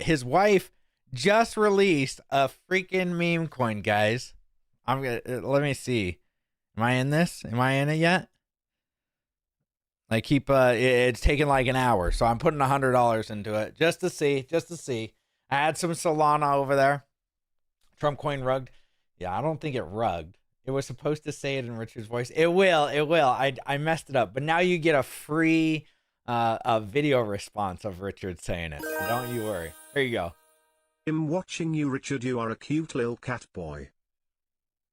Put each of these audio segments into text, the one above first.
His wife just released a freaking meme coin, guys. Let me see. Am I in this? Am I in it yet? It's taken like an hour, so I'm putting $100 into it just to see. I had some Solana over there. Trump coin rugged. Yeah, I don't think it rugged. It was supposed to say it in Richard's voice. It will. I messed it up, but now you get a free a video response of Richard saying it. So don't you worry. Here you go. I'm watching you, Richard. You are a cute little cat boy.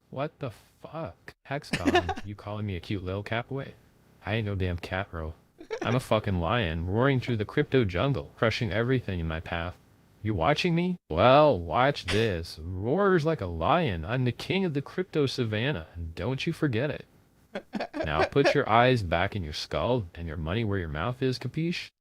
What the fuck? Hexcom, you calling me a cute little cat boy? I ain't no damn cat, bro. I'm a fucking lion, roaring through the crypto jungle, crushing everything in my path. You watching me? Well, watch this. Roars like a lion. I'm the king of the crypto savannah, and don't you forget it. Now put your eyes back in your skull and your money where your mouth is, capiche?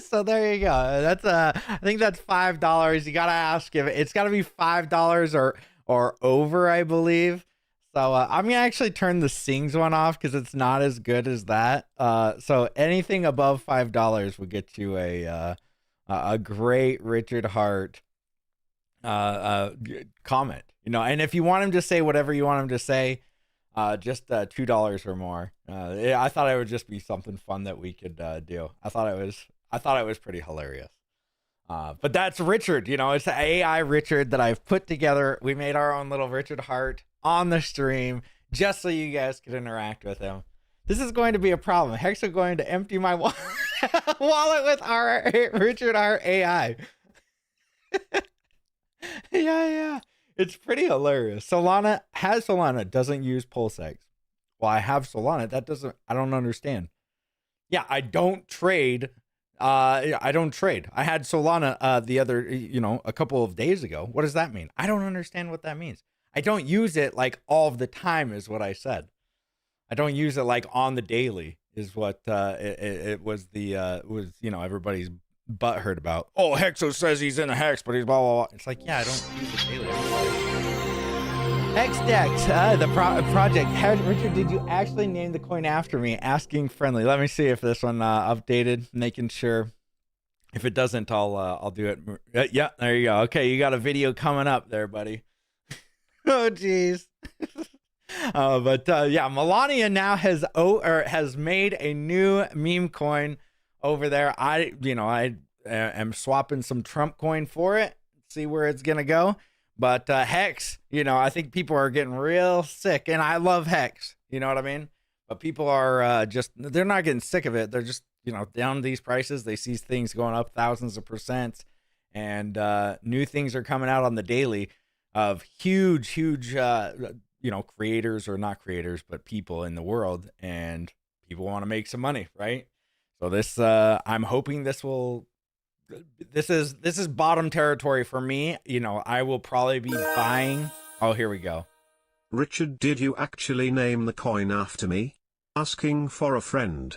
So there you go. That's I think that's $5. You gotta ask if it's gotta be $5 or over, I believe. So I'm gonna actually turn the sings one off because it's not as good as that. So anything above $5 will get you a great Richard Hart comment. You know, and if you want him to say whatever you want him to say, just $2 or more. I thought it would just be something fun that we could do. I thought it was pretty hilarious. But that's Richard. You know, it's the AI Richard that I've put together. We made our own little Richard Hart on the stream just so you guys could interact with him. This is going to be a problem. Hex are going to empty my wallet with our Richard Hart AI. Yeah. It's pretty hilarious. Solana doesn't use PulseX. Well, I have Solana. I don't understand. Yeah, I don't trade. I had Solana the other, a couple of days ago. What does that mean? I don't understand what that means. I don't use it like all of the time is what I said. I don't use it like on the daily is what it was everybody's butthurt about. Oh, Hexo says he's in a Hex, but he's blah, blah, blah. It's like, yeah, I don't use it daily. HexDex, the project. Richard, did you actually name the coin after me? Asking friendly. Let me see if this one updated, making sure. If it doesn't, I'll do it. Yeah, there you go. Okay, you got a video coming up there, buddy. Oh, jeez. Melania now has made a new meme coin over there. I am swapping some Trump coin for it. See where it's gonna go. But Hex, I think people are getting real sick, and I love Hex. You know what I mean? But people are they're not getting sick of it. They're just down these prices. They see things going up thousands of percent, and new things are coming out on the daily of huge creators, or not creators, but people in the world, and people want to make some money, right? So this I'm hoping this is bottom territory for me. I will probably be buying. Oh, here we go. Richard, did you actually name the coin after me? Asking for a friend.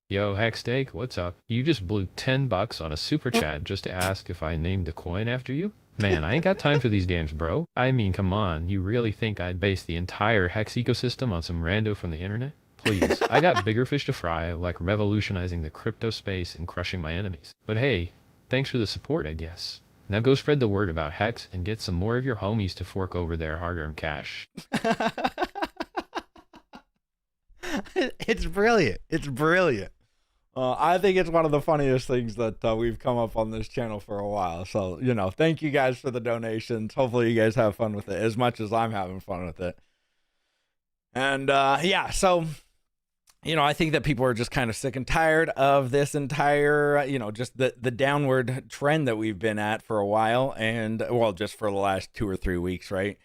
Yo, Hexsteak, what's up? You just blew $10 on a super chat just to ask if I named the coin after you? Man, I ain't got time for these games, bro. I mean, come on, you really think I'd base the entire Hex ecosystem on some rando from the internet? Please, I got bigger fish to fry, like revolutionizing the crypto space and crushing my enemies. But hey, thanks for the support, I guess. Now go spread the word about Hex and get some more of your homies to fork over their hard-earned cash. It's brilliant. It's brilliant. I think it's one of the funniest things that we've come up on this channel for a while. So, thank you guys for the donations. Hopefully you guys have fun with it as much as I'm having fun with it. And so, I think that people are just kind of sick and tired of this entire, just the downward trend that we've been at for a while. And, well, just for the last 2 or 3 weeks, right?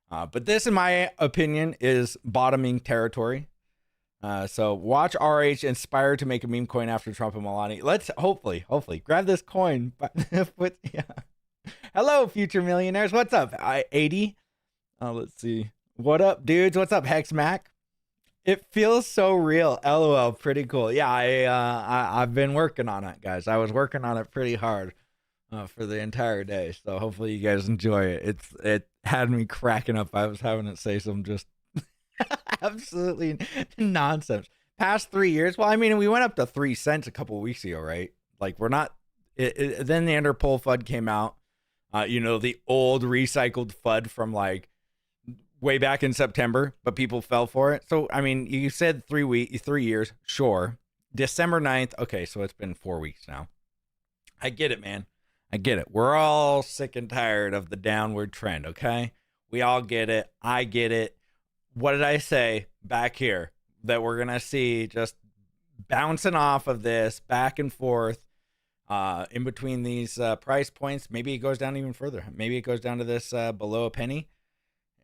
But this, in my opinion, is bottoming territory. So watch RH inspire to make a meme coin after Trump and Melania. Let's hopefully grab this coin. Hello, future millionaires. What's up? 80. Let's see. What up, dudes? What's up, Hex Mac? It feels so real. LOL. Pretty cool. Yeah, I've been working on it, guys. I was working on it pretty hard for the entire day. So hopefully you guys enjoy it. It had me cracking up. I was having it say some just absolutely nonsense. Past 3 years. Well, I mean, we went up to 3 cents a couple of weeks ago, right? Like we're not. Then the Interpol FUD came out. The old recycled FUD from like way back in September, but people fell for it. So I mean, you said 3 years, sure. December 9th. Okay, so it's been 4 weeks now. I get it, man. I get it. We're all sick and tired of the downward trend, okay? We all get it. I get it. What did I say back here? That we're going to see just bouncing off of this back and forth in between these price points. Maybe it goes down even further. Maybe it goes down to this below a penny.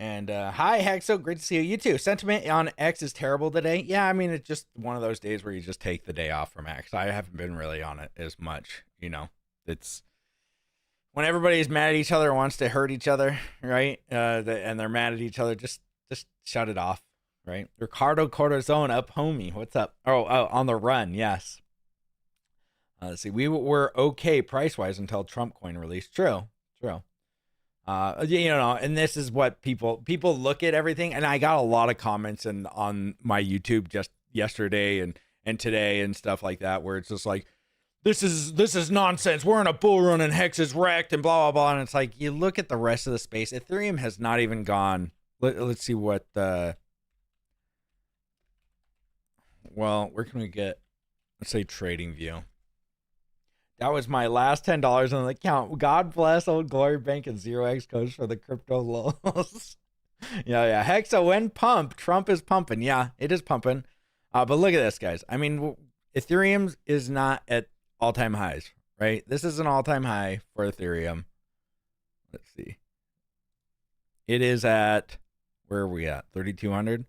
And hi, Hexo. Great to see you. You too. Sentiment on X is terrible today. Yeah, I mean, it's just one of those days where you just take the day off from X. I haven't been really on it as much, It's when everybody's mad at each other and wants to hurt each other, right? And they're mad at each other, just shut it off, right? Ricardo Cortizone up, homie. What's up? Oh, on the run, yes. Let's see. We were okay price-wise until Trump coin released. True. And this is what people look at everything. And I got a lot of comments on my YouTube just yesterday and today and stuff like that, where it's just like, this is nonsense. We're in a bull run and Hex is wrecked and blah, blah, blah. And it's like, you look at the rest of the space. Ethereum has not even gone. Let's see what, where can we get, let's say trading view. That was my last $10 on the account. God bless Old Glory Bank and 0x codes for the crypto lulls. yeah. Hexa, when pump, Trump is pumping. Yeah, it is pumping. But look at this, guys. I mean, Ethereum is not at all-time highs, right? This is an all-time high for Ethereum. Let's see. It is at, where are we at? 3,200?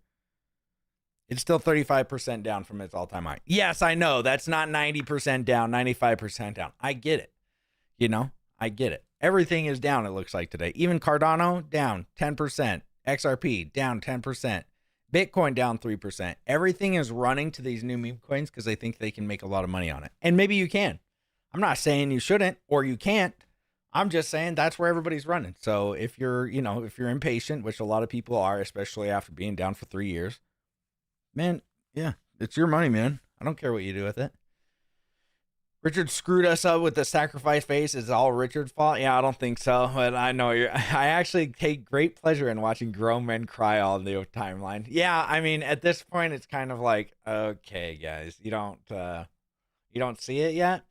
It's still 35% down from its all-time high. Yes, I know. That's not 90% down, 95% down. I get it. I get it. Everything is down, it looks like today. Even Cardano, down 10%. XRP, down 10%. Bitcoin, down 3%. Everything is running to these new meme coins because they think they can make a lot of money on it. And maybe you can. I'm not saying you shouldn't or you can't. I'm just saying that's where everybody's running. So if you're impatient, which a lot of people are, especially after being down for 3 years, man, yeah, it's your money, man. I don't care what you do with it. Richard screwed us up with the sacrifice face. Is all Richard's fault? Yeah, I don't think so. But I know I actually take great pleasure in watching grown men cry all the timeline. Yeah, I mean, at this point, it's kind of like, okay, guys, you don't see it yet,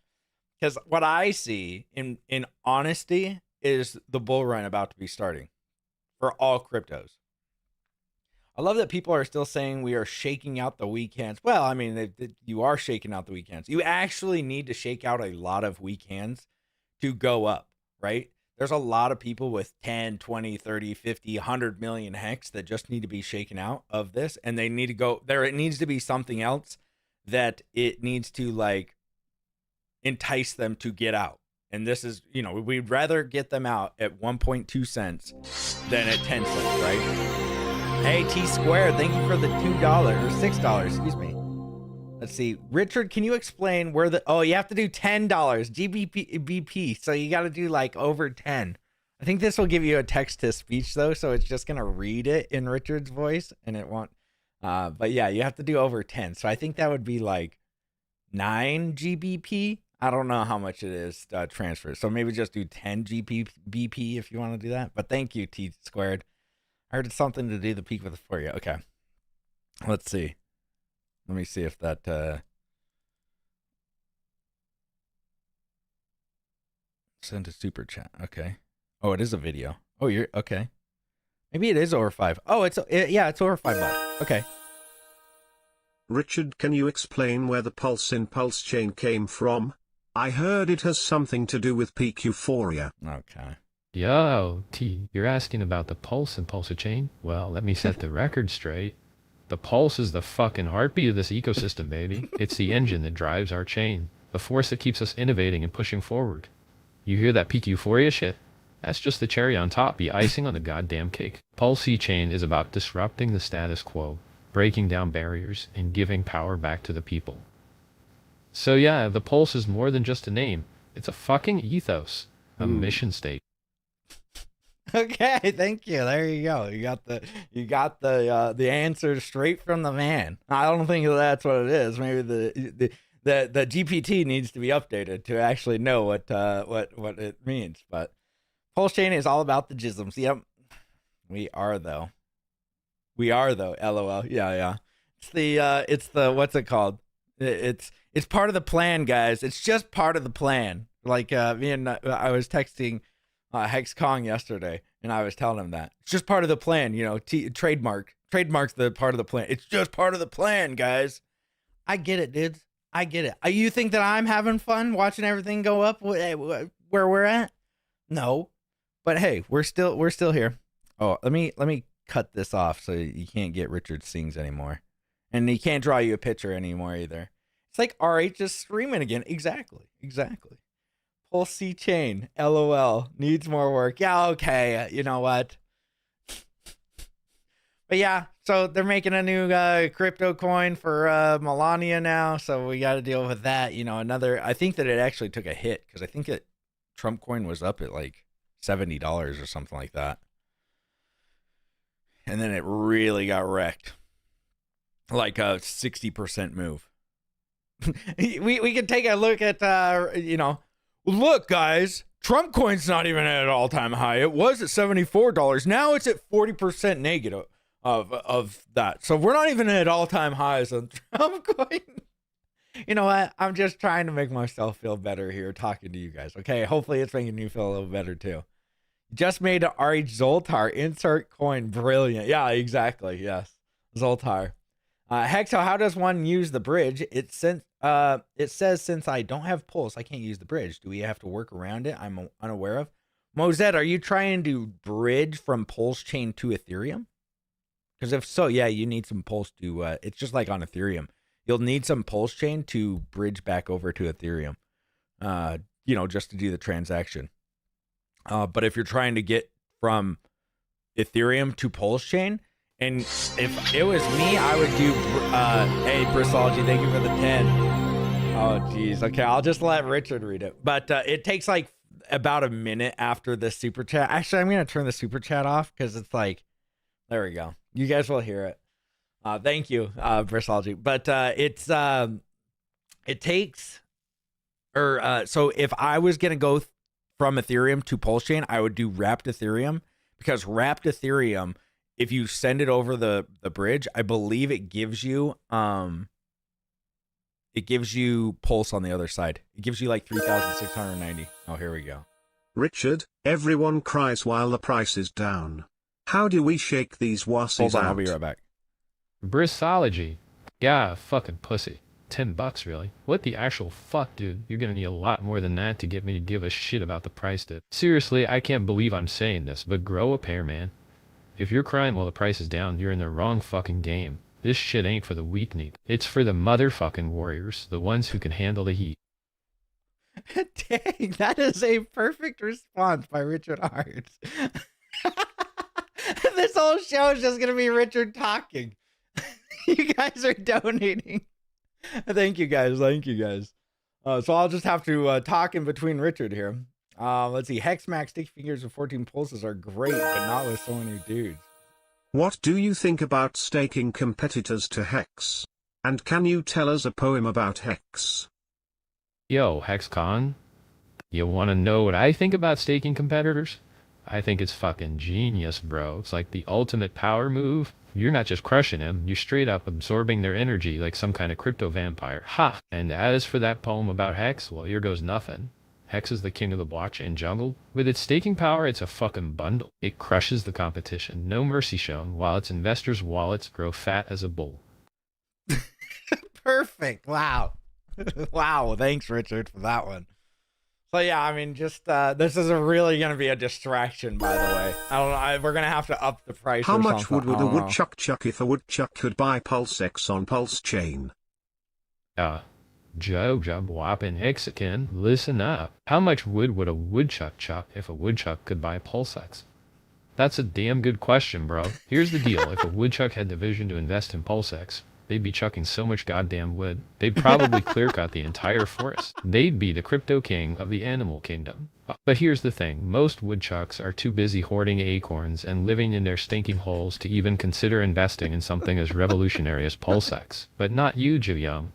because what I see in honesty is the bull run about to be starting for all cryptos. I love that people are still saying we are shaking out the weak hands. Well, I mean, you are shaking out the weak hands. You actually need to shake out a lot of weak hands to go up, right? There's a lot of people with 10, 20, 30, 50, 100 million hex that just need to be shaken out of this. And they need to go there. It needs to be something else that it needs to like entice them to get out. And this is, we'd rather get them out at 1.2 cents than at 10 cents, right? Hey, T Squared, thank you for the $2 or $6, excuse me. Let's see. Richard, can you explain where you have to do $10 GBP. So you got to do like over 10. I think this will give you a text to speech though. So it's just going to read it in Richard's voice and it won't. But yeah, you have to do over 10. So I think that would be like 9 GBP. I don't know how much it is transfer. So maybe just do 10 GBP if you want to do that. But thank you, T Squared. I heard it's something to do the peak with for you. Okay. Let's see. Let me see if that send a super chat. Okay. Oh, it is a video. Oh, you're okay. Maybe it is over 5. Oh, it's over $5. Okay. Richard, can you explain where the pulse in PulseChain came from? I heard it has something to do with peak euphoria. Okay. Yo, T, you're asking about the pulse and PulseChain? Well, let me set the record straight. The pulse is the fucking heartbeat of this ecosystem, baby. It's the engine that drives our chain, the force that keeps us innovating and pushing forward. You hear that peak euphoria shit? That's just the cherry on top, the icing on the goddamn cake. PulseChain is about disrupting the status quo, breaking down barriers, and giving power back to the people. So yeah, the pulse is more than just a name. It's a fucking ethos, a mission statement. Okay, thank you. There you go. You got the answer straight from the man. I don't think that's what it is. Maybe the GPT needs to be updated to actually know what it means. But PulseChain is all about the jisms. Yep, we are though. We are though. LOL. Yeah. It's the what's it called? It's part of the plan, guys. It's just part of the plan. Like me and I was texting Hex Kong yesterday, and I was telling him that it's just part of the plan. You know, trademark's the part of the plan. It's just part of the plan, guys. I get it, dudes. I get it. You think that I'm having fun watching everything go up where we're at? No, but hey, we're still here. Oh, let me cut this off so you can't get Richard Sings anymore, and he can't draw you a picture anymore either. It's like RH just streaming again. Exactly. PulseChain, LOL, needs more work. Yeah, okay. You know what? But yeah, so they're making a new crypto coin for Melania now, so we got to deal with that. You know, I think that it actually took a hit because I think that Trump coin was up at like $70 or something like that. And then it really got wrecked. Like a 60% move. we could take a look at, look, guys, Trump coin's not even at an all-time high. It was at $74. Now it's at 40% negative of that. So we're not even at all-time highs on Trump coin. You know what? I'm just trying to make myself feel better here talking to you guys. Okay, hopefully it's making you feel a little better too. Just made a RH Zoltar insert coin. Brilliant. Yeah, exactly. Yes. Zoltar. Hexo, how does one use the bridge? It says since I don't have Pulse, I can't use the bridge. Do we have to work around it? I'm unaware of. Mozette, are you trying to bridge from PulseChain to Ethereum? Because if so, yeah, you need some Pulse to, it's just like on Ethereum. You'll need some PulseChain to bridge back over to Ethereum, just to do the transaction. But if you're trying to get from Ethereum to PulseChain, and if it was me, I would do, hey, Bristology, thank you for the 10. Oh, geez. Okay, I'll just let Richard read it. But it takes like about a minute after the super chat. Actually, I'm going to turn the super chat off because it's like, there we go. You guys will hear it. Thank you, Bristology. But it takes, so if I was going to go from Ethereum to PulseChain, I would do wrapped Ethereum, because wrapped Ethereum, if you send it over the bridge, I believe it gives you Pulse on the other side. It gives you like 3,690. Oh, here we go. Richard, everyone cries while the price is down. How do we shake these wassies Hold on, out? I'll be right back. Bristology. Yeah, fucking pussy. $10 really? What the actual fuck, dude? You're gonna need a lot more than that to get me to give a shit about the price dip. Seriously, I can't believe I'm saying this, but grow a pair, man. If you're crying while the price is down, you're in the wrong fucking game. This shit ain't for the weak-kneed. It's for the motherfucking warriors, the ones who can handle the heat. Dang, that is a perfect response by Richard Hart. This whole show is just gonna be Richard talking. You guys are donating. Thank you guys. So I'll just have to talk in between Richard here. Let's see. Hexmax sticky fingers with 14 pulses are great, but not with so many dudes. What do you think about staking competitors to Hex? And can you tell us a poem about Hex? Yo, HexCon, you wanna know what I think about staking competitors? I think it's fucking genius, bro. It's like the ultimate power move. You're not just crushing them, you're straight up absorbing their energy like some kind of crypto vampire. Ha! And as for that poem about Hex, well, here goes nothing. Hex is the king of the blockchain jungle. With its staking power, it's a fucking bundle. It crushes the competition, no mercy shown, while its investors' wallets grow fat as a bull. Perfect. Wow. Wow. Thanks, Richard, for that one. So yeah, I mean, just this is really going to be a distraction, by the way. I don't know. We're going to have to up the price. How or much something. would a woodchuck chuck if a woodchuck could buy PulseX on PulseChain? Joe whopping Hexakin, listen up. How much would a woodchuck chuck if a woodchuck could buy PulseX? That's a damn good question, bro. Here's the deal. If a woodchuck had the vision to invest in PulseX, they'd be chucking so much goddamn wood. They'd probably clear cut the entire forest. They'd be the crypto king of the animal kingdom. But here's the thing. Most woodchucks are too busy hoarding acorns and living in their stinking holes to even consider investing in something as revolutionary as PulseX. But not you, Young.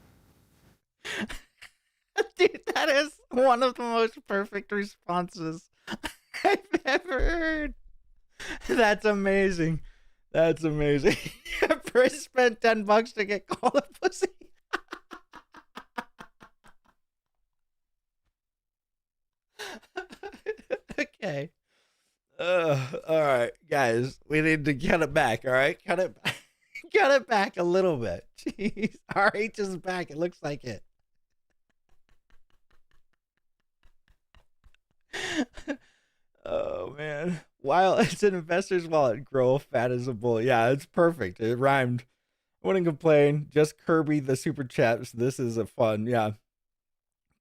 Dude, that is one of the most perfect responses I've ever heard. That's amazing. That's amazing. Chris spent $10 to get called a pussy. Okay. All right, guys, we need to cut it back. All right, cut it back. Cut it back a little bit. Jeez, RH is back. It looks like it. Oh man! While it's an investor's wallet, grow fat as a bull. Yeah, it's perfect. It rhymed. I wouldn't complain. Just Kirby the super chats. This is a fun. Yeah.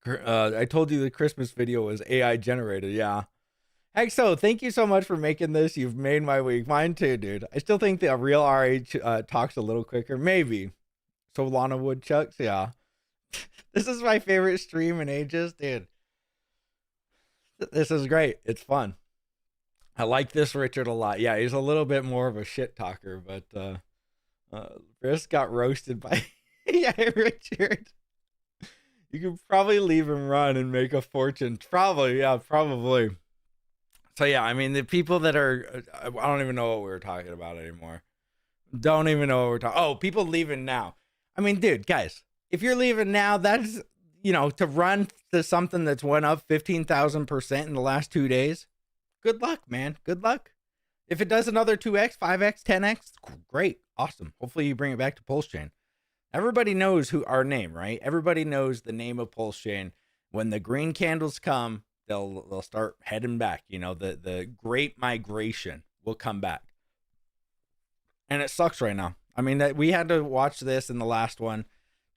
I told you the Christmas video was AI generated. Yeah. Exo, thank you so much for making this. You've made my week. Mine too, dude. I still think the real RH talks a little quicker. Maybe. Solana Woodchucks, yeah. This is my favorite stream in ages, dude. This is great. It's fun. I like this Richard a lot. Yeah, he's a little bit more of a shit talker, but Chris got roasted by yeah, Richard. You could probably leave him run and make a fortune. Probably, yeah, probably. So yeah, I mean the people that are, I don't even know what we were talking about anymore. Don't even know what we're talking. Oh, people leaving now. I mean, dude, guys, if you're leaving now, that's, you know, to run to something that's went up 15,000% in the last 2 days. Good luck, man. Good luck. If it does another 2x, 5x, 10x, great, awesome. Hopefully you bring it back to PulseChain. Everybody knows who our name, right? Everybody knows the name of PulseChain. When the green candles come, they'll start heading back. You know, the great migration will come back. And it sucks right now. I mean, that we had to watch this in the last one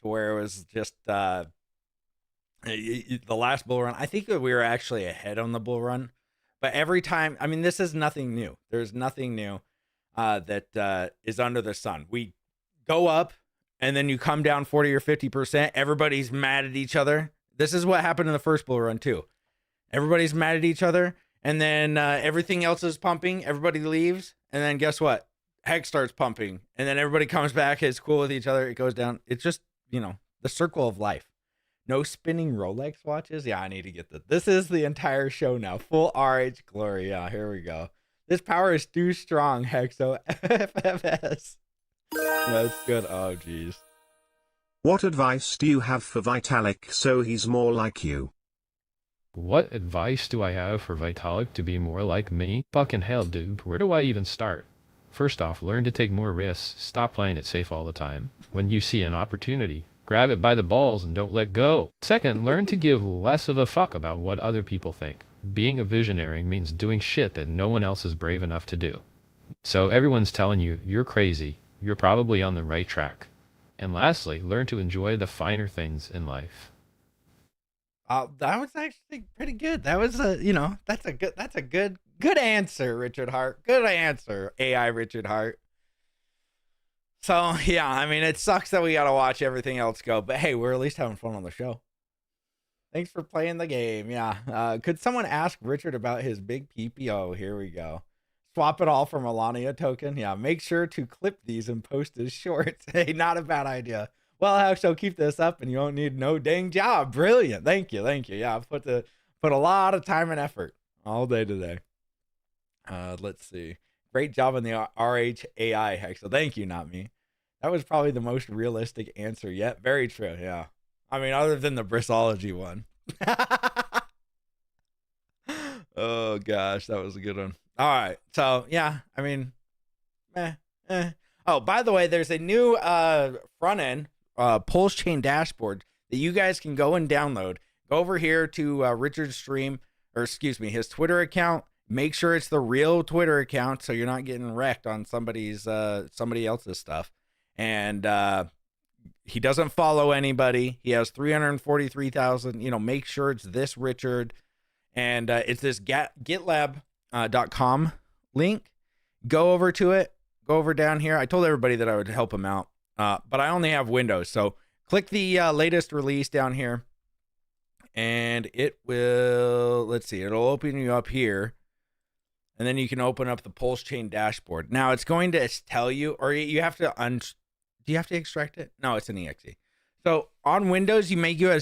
to where it was just the last bull run. I think that we were actually ahead on the bull run. But every time, I mean, this is nothing new. There's nothing new that is under the sun. We go up and then you come down 40 or 50%. Everybody's mad at each other. This is what happened in the first bull run too. Everybody's mad at each other. And then everything else is pumping. Everybody leaves. And then guess what? Hex starts pumping. And then everybody comes back. It's cool with each other. It goes down. It's just, you know, the circle of life. No spinning Rolex watches. Yeah, I need to get this. This is the entire show now. Full RH glory. Yeah, here we go. This power is too strong, Hexo. FFS. Yeah, it's good. Oh, geez. What advice do you have for Vitalik so he's more like you? What advice do I have for Vitalik to be more like me? Fucking hell, dude. Where do I even start? First off, learn to take more risks. Stop playing it safe all the time. When you see an opportunity, grab it by the balls and don't let go. Second, learn to give less of a fuck about what other people think. Being a visionary means doing shit that no one else is brave enough to do. So everyone's telling you, you're crazy. You're probably on the right track. And lastly, learn to enjoy the finer things in life. That was actually pretty good. That was that's a good answer, Richard Hart. Good answer, AI Richard Hart. So yeah, I mean, it sucks that we gotta watch everything else go, but hey, we're at least having fun on the show. Thanks for playing the game. Yeah. Could someone ask Richard about his big PPO? Here we go. Swap it all for Melania token. Yeah, make sure to clip these and post as shorts. Hey, not a bad idea. Well, I'll keep this up and you won't need no dang job. Brilliant. Thank you. Yeah, I've put a lot of time and effort all day today. Let's see. Great job on the RH AI Hex. So thank you, not me. That was probably the most realistic answer yet. Very true. Yeah. I mean, other than the bristology one. Oh gosh, that was a good one. All right. So yeah, I mean, Oh, by the way, there's a new front end PulseChain dashboard that you guys can go and download. Go over here to Richard's stream, or excuse me, his Twitter account. Make sure it's the real Twitter account so you're not getting wrecked on somebody else's stuff. And he doesn't follow anybody. He has 343,000. You know, make sure it's this Richard. And it's this GitLab.com link. Go over to it. Go over down here. I told everybody that I would help him out, but I only have Windows. So click the latest release down here, and it will, let's see, it'll open you up here, and then you can open up the PulseChain dashboard. Now it's going to tell you, or you have to do you have to extract it? No, it's an exe. So on Windows, you may get a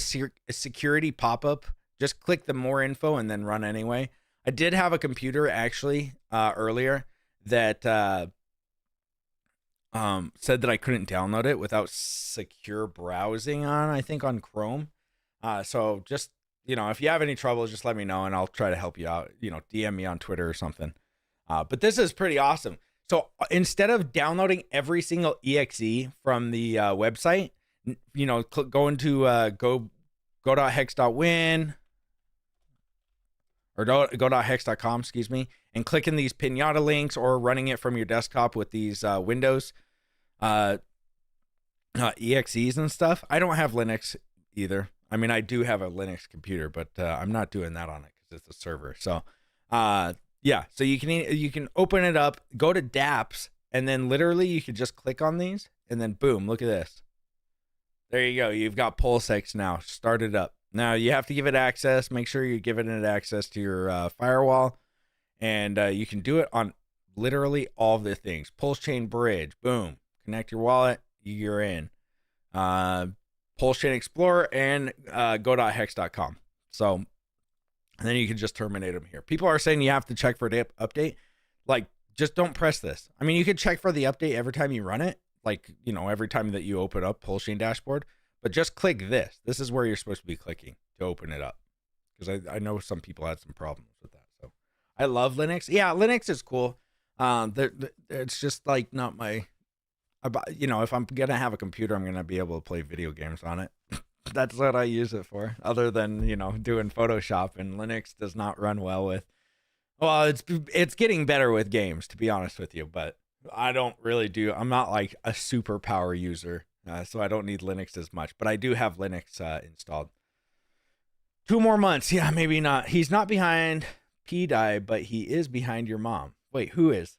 security pop-up. Just click the more info and then run anyway. I did have a computer actually earlier that said that I couldn't download it without secure browsing on, I think on Chrome. So just, if you have any trouble, just let me know and I'll try to help you out. DM me on Twitter or something. But this is pretty awesome. So instead of downloading every single exe from the website, go into go.hex.win or go.hex.com, excuse me, and click in these pinata links or running it from your desktop with these Windows exes and stuff. I don't have Linux either. I mean, I do have a Linux computer, but I'm not doing that on it because it's a server. So, yeah. So you can open it up, go to dApps, and then literally you could just click on these, and then boom, look at this. There you go. You've got PulseX now. Start it up. Now you have to give it access. Make sure you're giving it access to your firewall, and you can do it on literally all of the things. PulseChain Bridge, boom. Connect your wallet, you're in. PulseChain Explorer and go.hex.com. So, and then you can just terminate them here. People are saying you have to check for the update. Like, just don't press this. I mean, you could check for the update every time you run it. Like, every time that you open up PulseChain dashboard. But just click this. This is where you're supposed to be clicking to open it up. Because I know some people had some problems with that. So, I love Linux. Yeah, Linux is cool. It's just like not my... if I'm going to have a computer, I'm going to be able to play video games on it. That's what I use it for, other than, doing Photoshop, and Linux does not run well with. Well, it's getting better with games, to be honest with you, but I don't really I'm not like a super power user, so I don't need Linux as much, but I do have Linux installed. 2 more months. Yeah, maybe not. He's not behind PDI, but he is behind your mom. Wait, who is?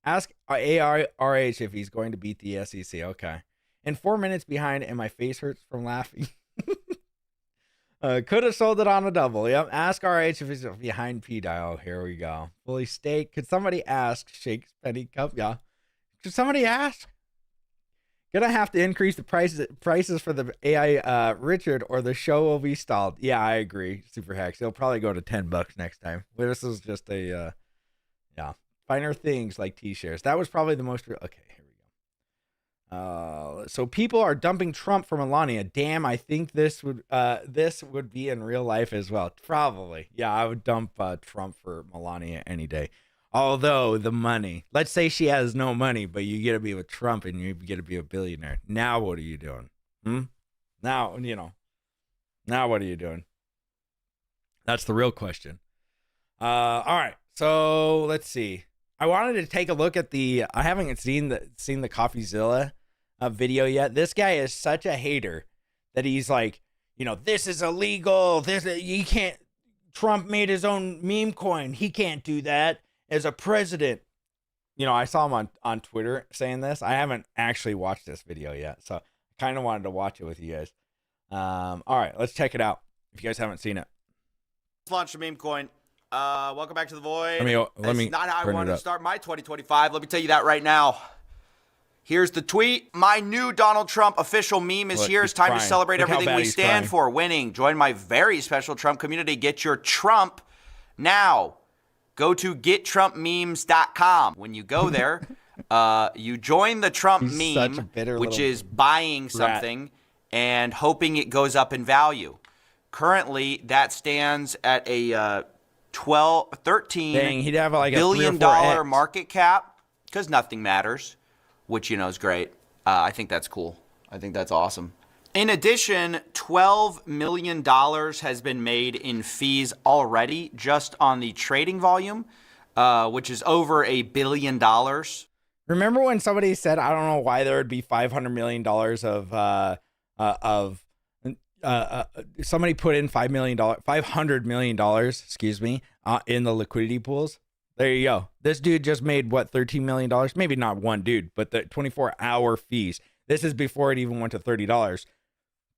Ask ARH if he's going to beat the SEC. Okay. And 4 minutes behind, and my face hurts from laughing. Could have sold it on a double. Yep. Ask RH if he's behind P-Dial. Here we go. Fully staked. Could somebody ask Shake's Penny Cup? Yeah. Could somebody ask? Gonna have to increase the prices for the AI Richard, or the show will be stalled. Yeah, I agree. Super Hex. It'll probably go to $10 next time. This is just a finer things like T-shares. That was probably the most okay, here we go. So people are dumping Trump for Melania. Damn, I think this would be in real life as well. Probably. Yeah, I would dump Trump for Melania any day. Although the money, let's say she has no money, but you get to be with Trump and you get to be a billionaire. Now what are you doing? Now, now what are you doing? That's the real question. All right. So let's see. I wanted to take a look at I haven't seen the CoffeeZilla video yet. This guy is such a hater that he's like, this is illegal. You can't. Trump made his own meme coin. He can't do that as a president. I saw him on Twitter saying this. I haven't actually watched this video yet, so I kind of wanted to watch it with you guys. All right, let's check it out if you guys haven't seen it. Let's launch a meme coin. Welcome back to the Void. Let me not how I wanted to start my 2025. Let me tell you that right now. Here's the tweet. My new Donald Trump official meme is here. It's time to celebrate everything we stand for. Winning. Join my very special Trump community. Get your Trump now. Go to gettrumpmemes.com. When you go there, you join the Trump meme, which is buying something and hoping it goes up in value. Currently, that stands at a 13 he'd have like billion dollar market cap, because nothing matters, which is great. I think that's cool. I think that's awesome. In addition, $12 million has been made in fees already just on the trading volume, which is over $1 billion. Remember when somebody said, I don't know why there would be $500 million somebody put in $500 million, in the liquidity pools. There you go. This dude just made $13 million? Maybe not one dude, but the 24-hour fees. This is before it even went to $30.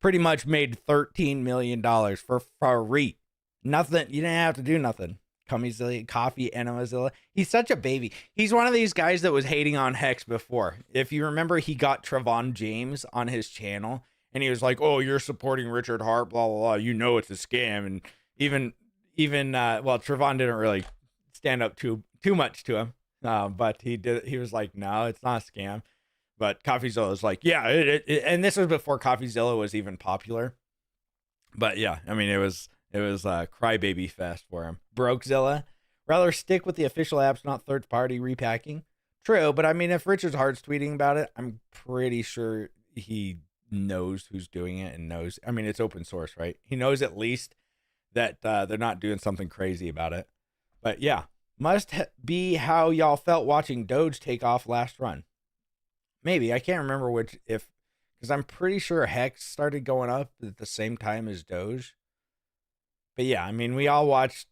Pretty much made $13 million for free. Nothing. You didn't have to do nothing. Coffeezilla, Coffee, Enemazilla. He's such a baby. He's one of these guys that was hating on Hex before. If you remember, he got Trevon James on his channel, and he was like, "Oh, you're supporting Richard Hart, blah blah blah. You know it's a scam." And even well, Trevon didn't really stand up too much to him, but he did. He was like, "No, it's not a scam." But CoffeeZilla was like, "Yeah," and this was before CoffeeZilla was even popular. But yeah, I mean, it was crybaby fest for him. Brokezilla, rather stick with the official apps, not third party repacking. True, but I mean, if Richard Hart's tweeting about it, I'm pretty sure he knows who's doing it and knows. I mean, it's open source, right? He knows at least that they're not doing something crazy about it. But yeah, must be how y'all felt watching Doge take off last run. Maybe, I can't remember because I'm pretty sure Hex started going up at the same time as Doge. But yeah, I mean, we all watched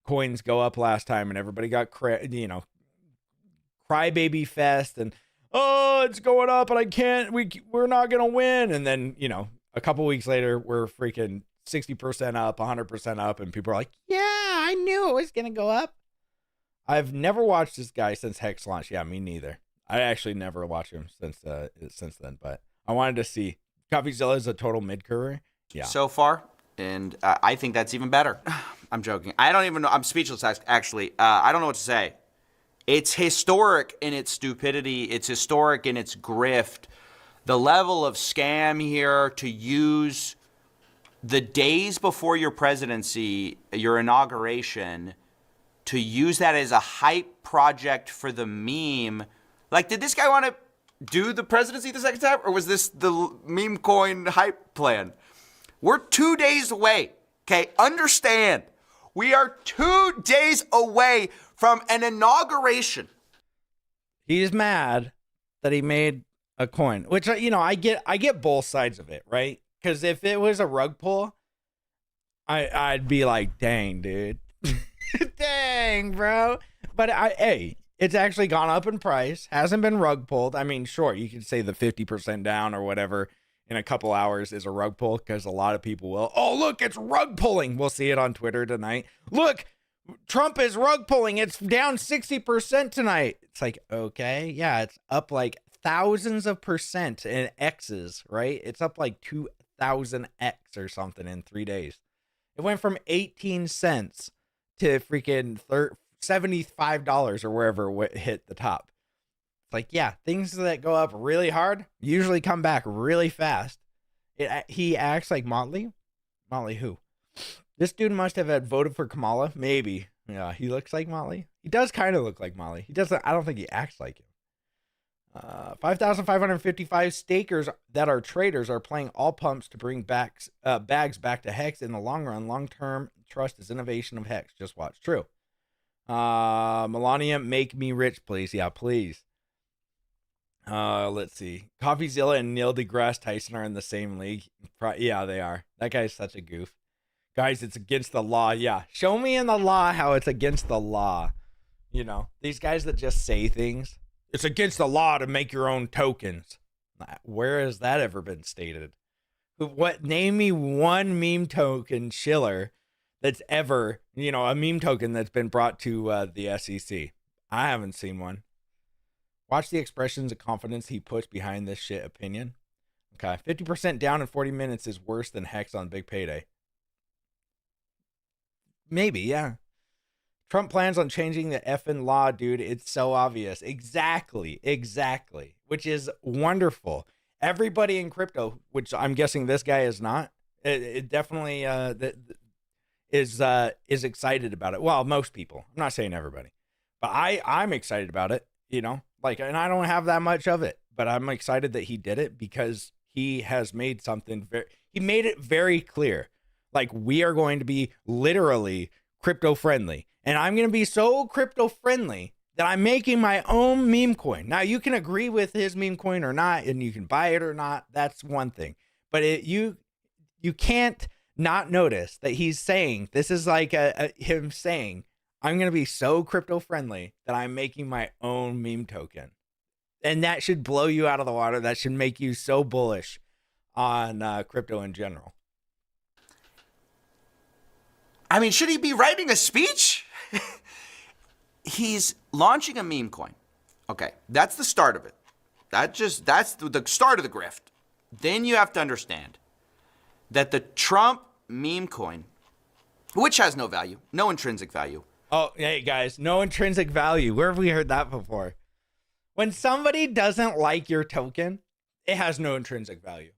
coins go up last time, and everybody got crybaby fest, and oh, it's going up, and we're not gonna win. And then a couple weeks later, we're freaking 60% up, 100% up, and people are like, "Yeah, I knew it was gonna go up." I've never watched this guy since Hex launched. Yeah, me neither. I actually never watched him since then, but I wanted to see. CoffeeZilla is a total mid-curver. Yeah. So far, and I think that's even better. I'm joking. I don't even know. I'm speechless, actually. I don't know what to say. It's historic in its stupidity. It's historic in its grift. The level of scam here to use the days before your presidency, your inauguration, to use that as a hype project for the meme. Like, did this guy want to do the presidency the second time, or was this the meme coin hype plan? We're 2 days away, okay? Understand, we are 2 days away from an inauguration. He's mad that he made a coin, which, I get both sides of it, right? Because if it was a rug pull, I'd be like, dang, dude. Dang, bro. But hey, it's actually gone up in price. Hasn't been rug pulled. I mean, sure, you could say the 50% down or whatever in a couple hours is a rug pull, because a lot of people will. Oh, look, it's rug pulling. We'll see it on Twitter tonight. Look, Trump is rug pulling. It's down 60% tonight. It's like, okay, yeah, it's up like thousands of percent in X's, right? It's up like 2,000x or something in 3 days. It went from 18 cents to freaking $75 or wherever it hit the top. It's like, yeah, things that go up really hard usually come back really fast. He acts like Motley. Motley who? This dude must have had voted for Kamala. Maybe. Yeah, he looks like Motley. He does kind of look like Motley. He doesn't. I don't think he acts like him. 5,555 stakers that are traders are playing all pumps to bring bags back to Hex in the long run. Long-term trust is innovation of Hex. Just watch. True. Melania, make me rich, please. Yeah, please. Let's see. CoffeeZilla and Neil deGrasse Tyson are in the same league. Yeah, they are. That guy's such a goof. Guys, it's against the law. Yeah, show me in the law how it's against the law. These guys that just say things. It's against the law to make your own tokens. Where has that ever been stated? Name me one meme token, Schiller, that's ever, a meme token that's been brought to the SEC. I haven't seen one. Watch the expressions of confidence he puts behind this shit opinion. Okay, 50% down in 40 minutes is worse than Hex on Big Payday. Maybe, yeah. Trump plans on changing the effing law, dude. It's so obvious. Exactly. Which is wonderful. Everybody in crypto, which I'm guessing this guy is not, it definitely is excited about it. Well, most people. I'm not saying everybody, but I'm excited about it. And I don't have that much of it, but I'm excited that he did it because he has made something he made it very clear. Like, we are going to be literally crypto friendly. And I'm going to be so crypto friendly that I'm making my own meme coin. Now, you can agree with his meme coin or not, and you can buy it or not. That's one thing. But you can't not notice that he's saying, this is like him saying, I'm going to be so crypto friendly that I'm making my own meme token. And that should blow you out of the water. That should make you so bullish on crypto in general. I mean, should he be writing a speech? He's launching a meme coin. Okay, that's the start of it. That's the start of the grift. then you have to understand that the Trump meme coin, which has no value, no intrinsic value. Oh, hey guys, no intrinsic value. Where have we heard that before? When somebody doesn't like your token, it has no intrinsic value.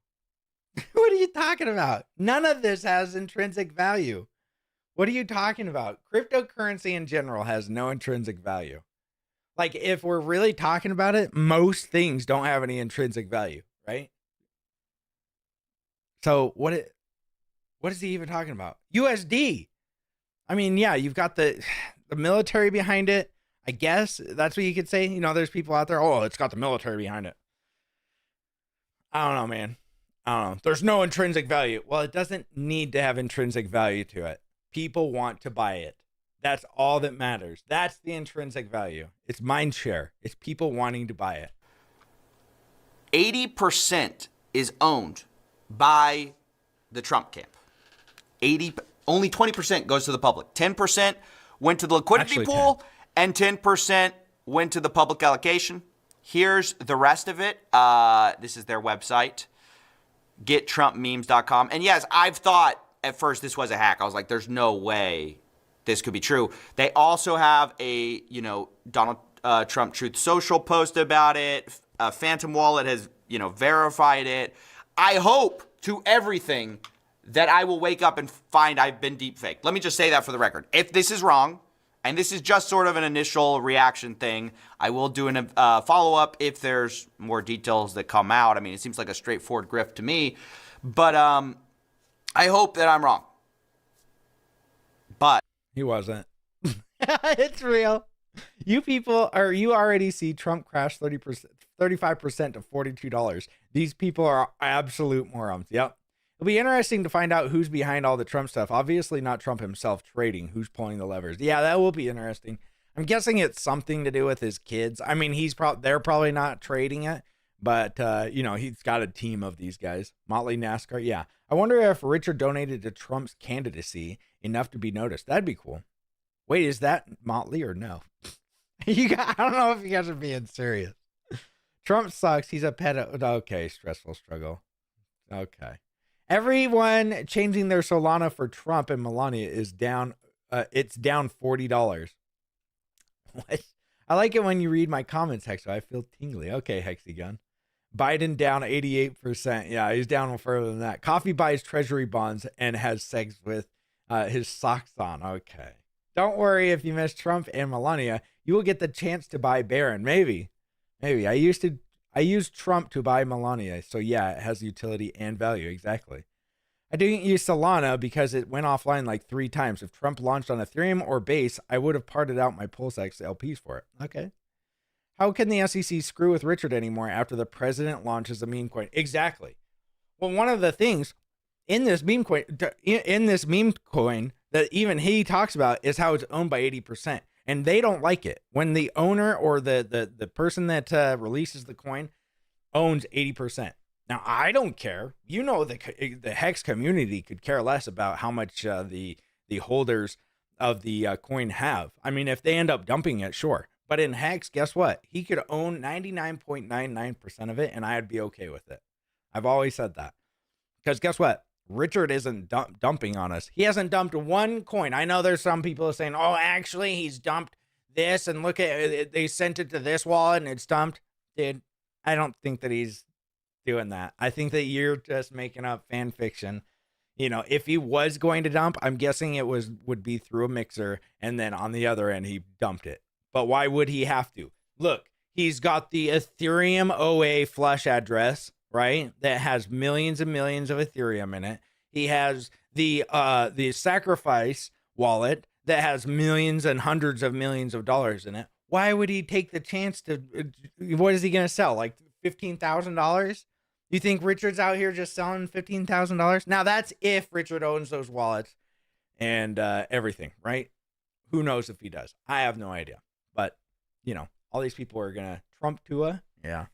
What are you talking about? None of this has intrinsic value. What are you talking about? Cryptocurrency in general has no intrinsic value. Like, if we're really talking about it, most things don't have any intrinsic value, right? So what is he even talking about? USD. I mean, yeah, you've got the military behind it. I guess that's what you could say. You know, there's people out there, oh, it's got the military behind it. I don't know, man. I don't know. There's no intrinsic value. Well, it doesn't need to have intrinsic value to it. People want to buy it. That's all that matters. That's the intrinsic value. It's mind share. It's people wanting to buy it. 80% is owned by the Trump camp. Only 20% goes to the public. 10% went to the liquidity pool, and 10% went to the public allocation. Here's the rest of it. This is their website, gettrumpmemes.com. And yes, I've thought at first this was a hack. I was like, there's no way this could be true. They also have a, Donald Trump Truth Social post about it. Phantom Wallet has, verified it. I hope to everything that I will wake up and find I've been deepfaked. Let me just say that for the record. If this is wrong, and this is just sort of an initial reaction thing, I will do a follow-up if there's more details that come out. I mean, it seems like a straightforward grift to me. But I hope that I'm wrong. But he wasn't. It's real. You already see Trump crash 35% to $42. These people are absolute morons. Yep. It'll be interesting to find out who's behind all the Trump stuff. Obviously not Trump himself trading, who's pulling the levers. Yeah, that will be interesting. I'm guessing it's something to do with his kids. I mean, they're probably not trading it, but he's got a team of these guys. Motley NASCAR. Yeah. I wonder if Richard donated to Trump's candidacy enough to be noticed. That'd be cool. Wait, is that Motley or no? I don't know if you guys are being serious. Trump sucks. He's a pedo. Okay, stressful struggle. Okay. Everyone changing their Solana for Trump and Melania is down. It's down $40. What? I like it when you read my comments, Hexo. I feel tingly. Okay, Hexagon. Biden down 88%. Yeah, he's down further than that. Coffee buys treasury bonds and has sex with his socks on. Okay. Don't worry if you miss Trump and Melania. You will get the chance to buy Barron. Maybe. I used Trump to buy Melania. So yeah, it has utility and value. Exactly. I didn't use Solana because it went offline like 3 times. If Trump launched on Ethereum or Base, I would have parted out my PulseX LPs for it. Okay. How can the SEC screw with Richard anymore after the president launches a meme coin? Exactly. Well, one of the things in this meme coin that even he talks about is how it's owned by 80%. And they don't like it when the owner or the person that releases the coin owns 80%. Now, I don't care. The Hex community could care less about how much the holders of the coin have. I mean, if they end up dumping it, sure. But in Hex, guess what? He could own 99.99% of it, and I'd be okay with it. I've always said that. Because guess what? Richard isn't dumping on us. He hasn't dumped one coin. I know there's some people saying, oh, actually, he's dumped this, and look at it. They sent it to this wallet, and it's dumped. Dude, I don't think that he's doing that. I think that you're just making up fan fiction. If he was going to dump, I'm guessing it would be through a mixer, and then on the other end, he dumped it. But why would he have to? Look, he's got the Ethereum OA flush address, right? That has millions and millions of Ethereum in it. He has the Sacrifice wallet that has millions and hundreds of millions of dollars in it. Why would he take the chance to? What is he going to sell? Like $15,000? You think Richard's out here just selling $15,000? Now that's if Richard owns those wallets and everything, right? Who knows if he does? I have no idea. But all these people are gonna Trump Tua. Yeah.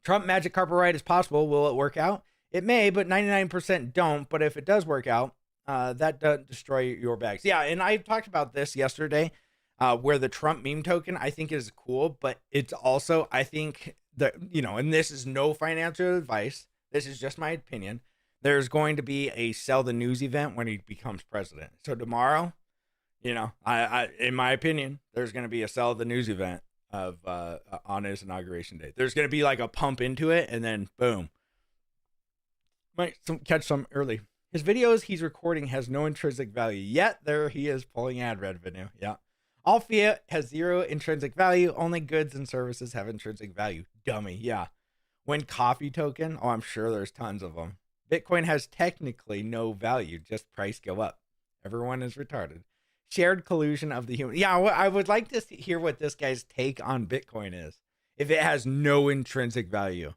Trump magic carpet ride is possible. Will it work out? It may, but 99% don't. But if it does work out, that doesn't destroy your bags. Yeah, and I talked about this yesterday, where the Trump meme token I think is cool, but it's also I think and this is no financial advice. This is just my opinion. There's going to be a sell the news event when he becomes president. So tomorrow, I in my opinion, there's going to be a sell the news event of on his inauguration day. There's going to be like a pump into it, and then boom, might catch some early. His videos he's recording has no intrinsic value, yet there he is pulling ad revenue. Yeah. All fiat has zero intrinsic value. Only goods and services have intrinsic value. Dummy. Yeah. When coffee token, I'm sure there's tons of them. Bitcoin has technically no value, just price go up. Everyone is retarded. Shared collusion of the human. Yeah, I would like to hear what this guy's take on Bitcoin is. If it has no intrinsic value,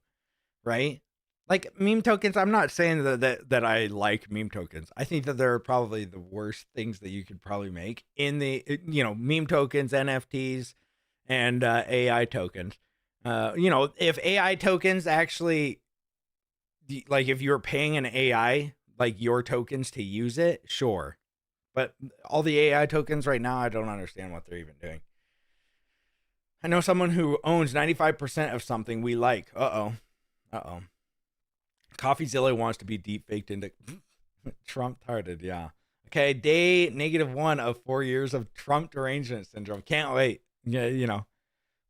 right? Like meme tokens, I'm not saying that I like meme tokens. I think that they're probably the worst things that you could probably make in the, meme tokens, NFTs, and AI tokens. If AI tokens actually, like if you're paying an AI, like your tokens to use it, sure. But all the AI tokens right now, I don't understand what they're even doing. I know someone who owns 95% of something we like. Uh-oh. CoffeeZilla wants to be deep faked into Trump-tarded, yeah. Okay, day -1 of 4 years of Trump derangement syndrome. Can't wait. Yeah,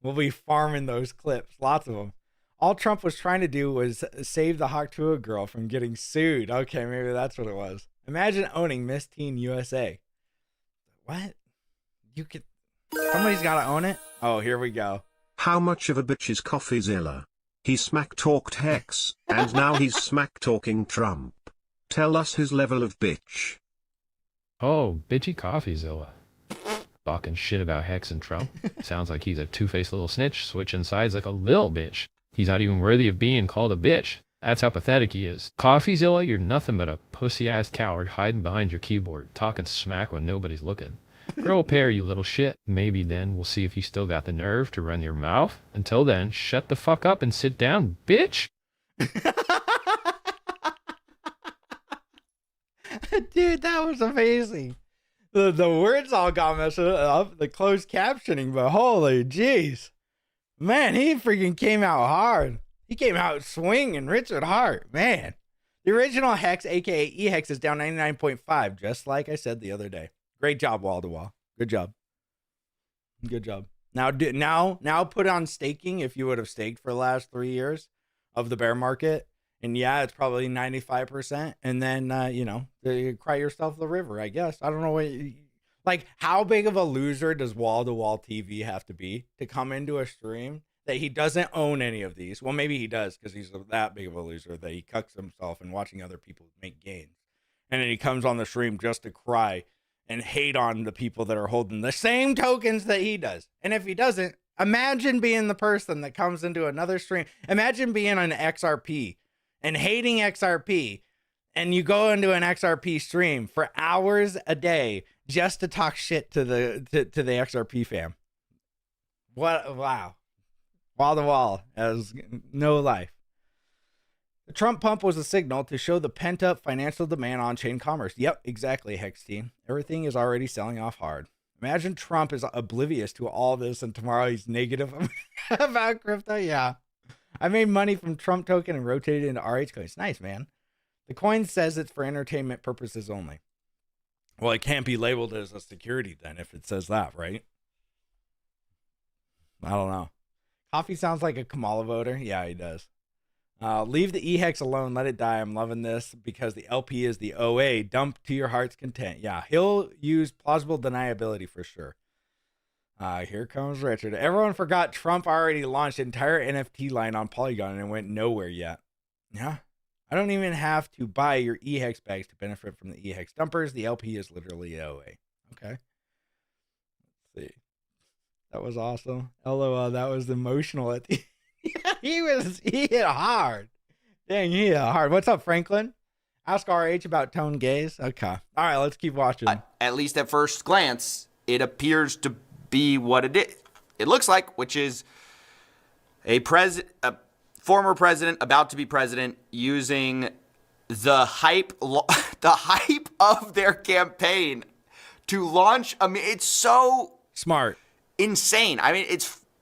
we'll be farming those clips. Lots of them. All Trump was trying to do was save the Haktua girl from getting sued. Okay, maybe that's what it was. Imagine owning Miss Teen USA. What? Somebody's got to own it? Oh, here we go. How much of a bitch is CoffeeZilla? He smack-talked Hex, and now he's smack-talking Trump. Tell us his level of bitch. Oh, bitchy CoffeeZilla. Talking shit about Hex and Trump. Sounds like he's a two-faced little snitch, switching sides like a little bitch. He's not even worthy of being called a bitch. That's how pathetic he is. CoffeeZilla, you're nothing but a pussy-ass coward hiding behind your keyboard, talking smack when nobody's looking. Grow a pair, you little shit. Maybe then we'll see if you still got the nerve to run your mouth. Until then, shut the fuck up and sit down, bitch. Dude, that was amazing. The words all got messed up, the closed captioning, but holy jeez. Man, he freaking came out hard. He came out swinging, Richard Hart, man. The original Hex, aka E-Hex, is down 99.5, just like I said the other day. Great job, wall to wall. Good job. Now put on staking if you would have staked for the last 3 years of the bear market. And yeah, it's probably 95%. And then, you cry yourself the river, I guess. I don't know how big of a loser does wall to wall TV have to be to come into a stream that he doesn't own any of these? Well, maybe he does because he's that big of a loser that he cucks himself and watching other people make gains. And then he comes on the stream just to cry and hate on the people that are holding the same tokens that he does. And if he doesn't, imagine being the person that comes into another stream. Imagine being on XRP and hating XRP, and you go into an XRP stream for hours a day just to talk shit to the XRP fam. What? Wow. Wall to wall has no life. The Trump pump was a signal to show the pent-up financial demand on chain commerce. Yep, exactly, Hex team. Everything is already selling off hard. Imagine Trump is oblivious to all this and tomorrow he's negative about crypto. Yeah. I made money from Trump token and rotated it into RH coins. Nice, man. The coin says it's for entertainment purposes only. Well, it can't be labeled as a security then if it says that, right? I don't know. Coffee sounds like a Kamala voter. Yeah, he does. Leave the E-Hex alone. Let it die. I'm loving this because the LP is the OA. Dump to your heart's content. Yeah, he'll use plausible deniability for sure. Here comes Richard. Everyone forgot Trump already launched an entire NFT line on Polygon and it went nowhere yet. Yeah. I don't even have to buy your E-Hex bags to benefit from the E-Hex dumpers. The LP is literally OA. Okay. Let's see. That was awesome. LOL, that was emotional at the he hit hard. Dang, he hit hard. What's up, Franklin? Ask RH about tone gaze. Okay. All right, let's keep watching. At least at first glance, it appears to be what it looks like, which is a former president about to be president using the hype of their campaign to launch. I mean, it's so smart. Insane. I mean,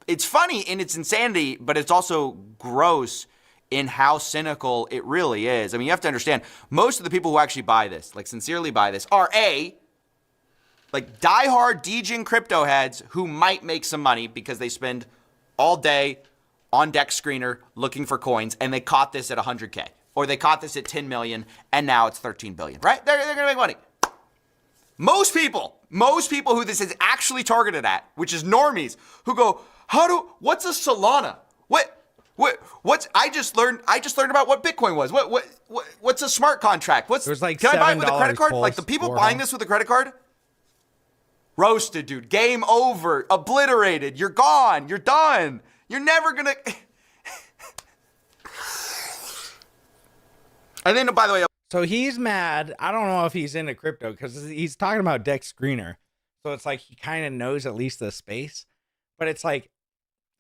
it's funny in its insanity, but it's also gross in how cynical it really is. I mean, you have to understand, most of the people who actually buy this, like sincerely buy this, are like diehard DJing crypto heads who might make some money because they spend all day on Deck Screener looking for coins, and they caught this at 100K, or they caught this at 10 million, and now it's 13 billion, right? They're going to make money. Most people who this is actually targeted at, which is normies, who go, what's a Solana? What's I just learned about what Bitcoin was. What's a smart contract? There's like can I buy it with a $7 credit card? Like the people buying this with a credit card? Roasted, dude. Game over. Obliterated. You're gone. You're done. You're never gonna. And then, by the way, so he's mad. I don't know if he's into crypto because he's talking about Deck Screener. So it's like he kind of knows at least the space, but it's like,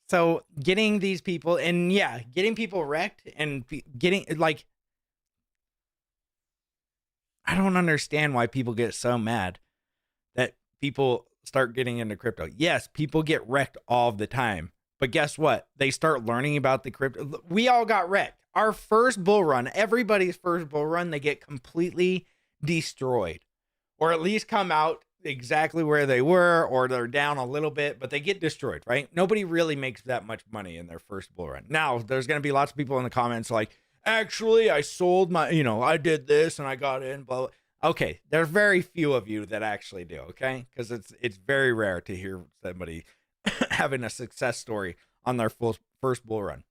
so getting these people and getting people wrecked and getting like, I don't understand why people get so mad that people start getting into crypto. Yes, people get wrecked all the time, but guess what? They start learning about the crypto. We all got wrecked. Our first bull run, everybody's first bull run, they get completely destroyed, or at least come out exactly where they were, or they're down a little bit, but they get destroyed, right? Nobody really makes that much money in their first bull run. Now, there's going to be lots of people in the comments like, actually, I sold my, I did this and I got in, blah, blah. Okay, there's very few of you that actually do, okay? Because it's very rare to hear somebody having a success story on their first bull run,